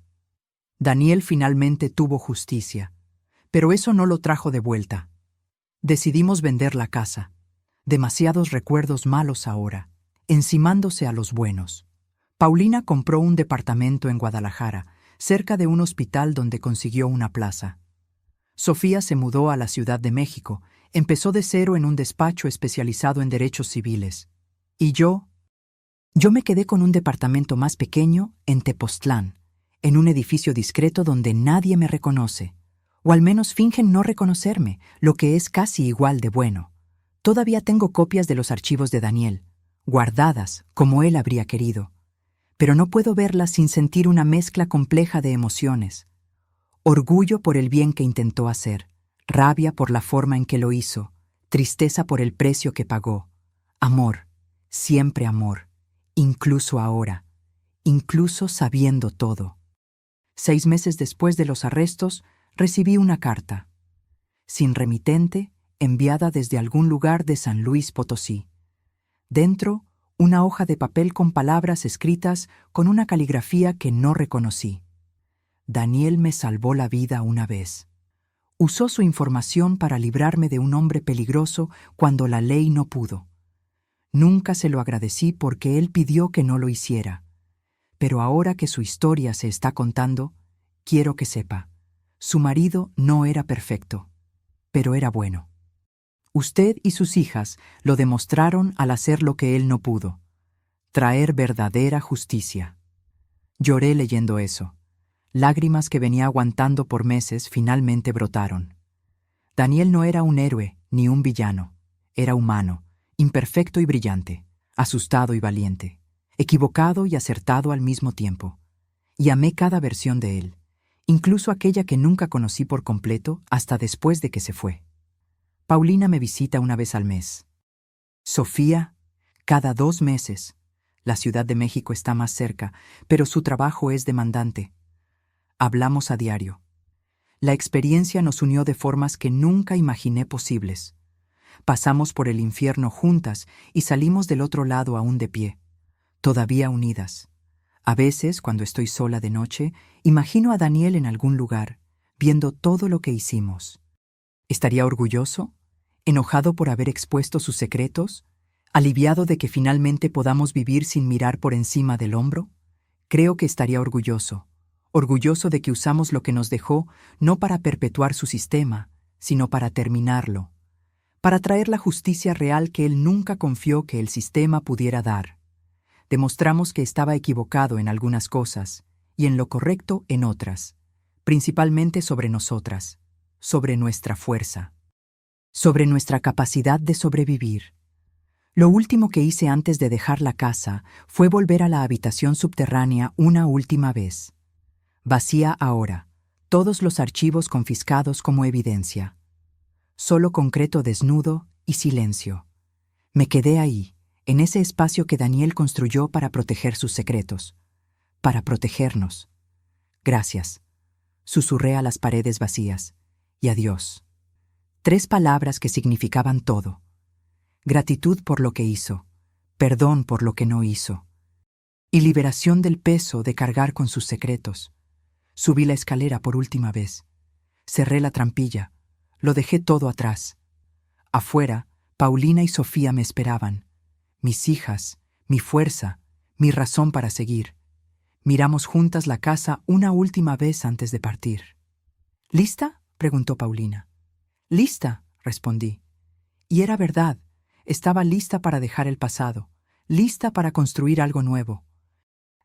Daniel finalmente tuvo justicia, pero eso no lo trajo de vuelta. Decidimos vender la casa. Demasiados recuerdos malos ahora, encimándose a los buenos. Paulina compró un departamento en Guadalajara, cerca de un hospital donde consiguió una plaza. Sofía se mudó a la Ciudad de México, empezó de cero en un despacho especializado en derechos civiles. Y yo me quedé con un departamento más pequeño en Tepoztlán, en un edificio discreto donde nadie me reconoce, o al menos fingen no reconocerme, lo que es casi igual de bueno. Todavía tengo copias de los archivos de Daniel, guardadas como él habría querido. Pero no puedo verlas sin sentir una mezcla compleja de emociones. Orgullo por el bien que intentó hacer, rabia por la forma en que lo hizo, tristeza por el precio que pagó. Amor, siempre amor, incluso ahora, incluso sabiendo todo. 6 meses después de los arrestos, recibí una carta, sin remitente, enviada desde algún lugar de San Luis Potosí. Dentro, Una hoja de papel con palabras escritas con una caligrafía que no reconocí. Daniel me salvó la vida una vez. Usó su información para librarme de un hombre peligroso cuando la ley no pudo. Nunca se lo agradecí porque él pidió que no lo hiciera. Pero ahora que su historia se está contando, quiero que sepa, su marido no era perfecto, pero era bueno. Usted y sus hijas lo demostraron al hacer lo que él no pudo, traer verdadera justicia. Lloré leyendo eso. Lágrimas que venía aguantando por meses finalmente brotaron. Daniel no era un héroe ni un villano. Era humano, imperfecto y brillante, asustado y valiente, equivocado y acertado al mismo tiempo. Y amé cada versión de él, incluso aquella que nunca conocí por completo hasta después de que se fue. Paulina me visita una vez al mes. Sofía, cada 2 meses. La Ciudad de México está más cerca, pero su trabajo es demandante. Hablamos a diario. La experiencia nos unió de formas que nunca imaginé posibles. Pasamos por el infierno juntas y salimos del otro lado aún de pie, todavía unidas. A veces, cuando estoy sola de noche, imagino a Daniel en algún lugar, viendo todo lo que hicimos. ¿Estaría orgulloso? ¿Enojado por haber expuesto sus secretos? ¿Aliviado de que finalmente podamos vivir sin mirar por encima del hombro? Creo que estaría orgulloso. Orgulloso de que usamos lo que nos dejó no para perpetuar su sistema, sino para terminarlo, para traer la justicia real que él nunca confió que el sistema pudiera dar. Demostramos que estaba equivocado en algunas cosas y en lo correcto en otras, principalmente sobre nosotras, sobre nuestra fuerza, sobre nuestra capacidad de sobrevivir. Lo último que hice antes de dejar la casa fue volver a la habitación subterránea una última vez. Vacía ahora, todos los archivos confiscados como evidencia. Solo concreto desnudo y silencio. Me quedé ahí, en ese espacio que Daniel construyó para proteger sus secretos, para protegernos. Gracias. Susurré a las paredes vacías. Y adiós. 3 palabras que significaban todo. Gratitud por lo que hizo, perdón por lo que no hizo, y liberación del peso de cargar con sus secretos. Subí la escalera por última vez. Cerré la trampilla. Lo dejé todo atrás. Afuera, Paulina y Sofía me esperaban. Mis hijas, mi fuerza, mi razón para seguir. Miramos juntas la casa una última vez antes de partir. ¿Lista?, preguntó Paulina. «Lista», respondí. Y era verdad. Estaba lista para dejar el pasado, lista para construir algo nuevo.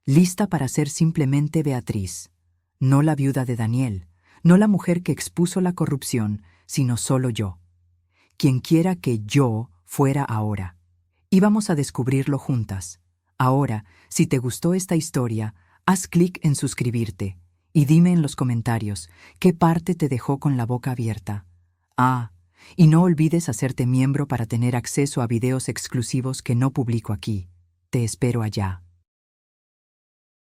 Lista para ser simplemente Beatriz, no la viuda de Daniel, no la mujer que expuso la corrupción, sino solo yo. Quien quiera que yo fuera ahora. Íbamos a descubrirlo juntas. Ahora, si te gustó esta historia, haz clic en suscribirte y dime en los comentarios qué parte te dejó con la boca abierta. Y no olvides hacerte miembro para tener acceso a videos exclusivos que no publico aquí. Te espero allá.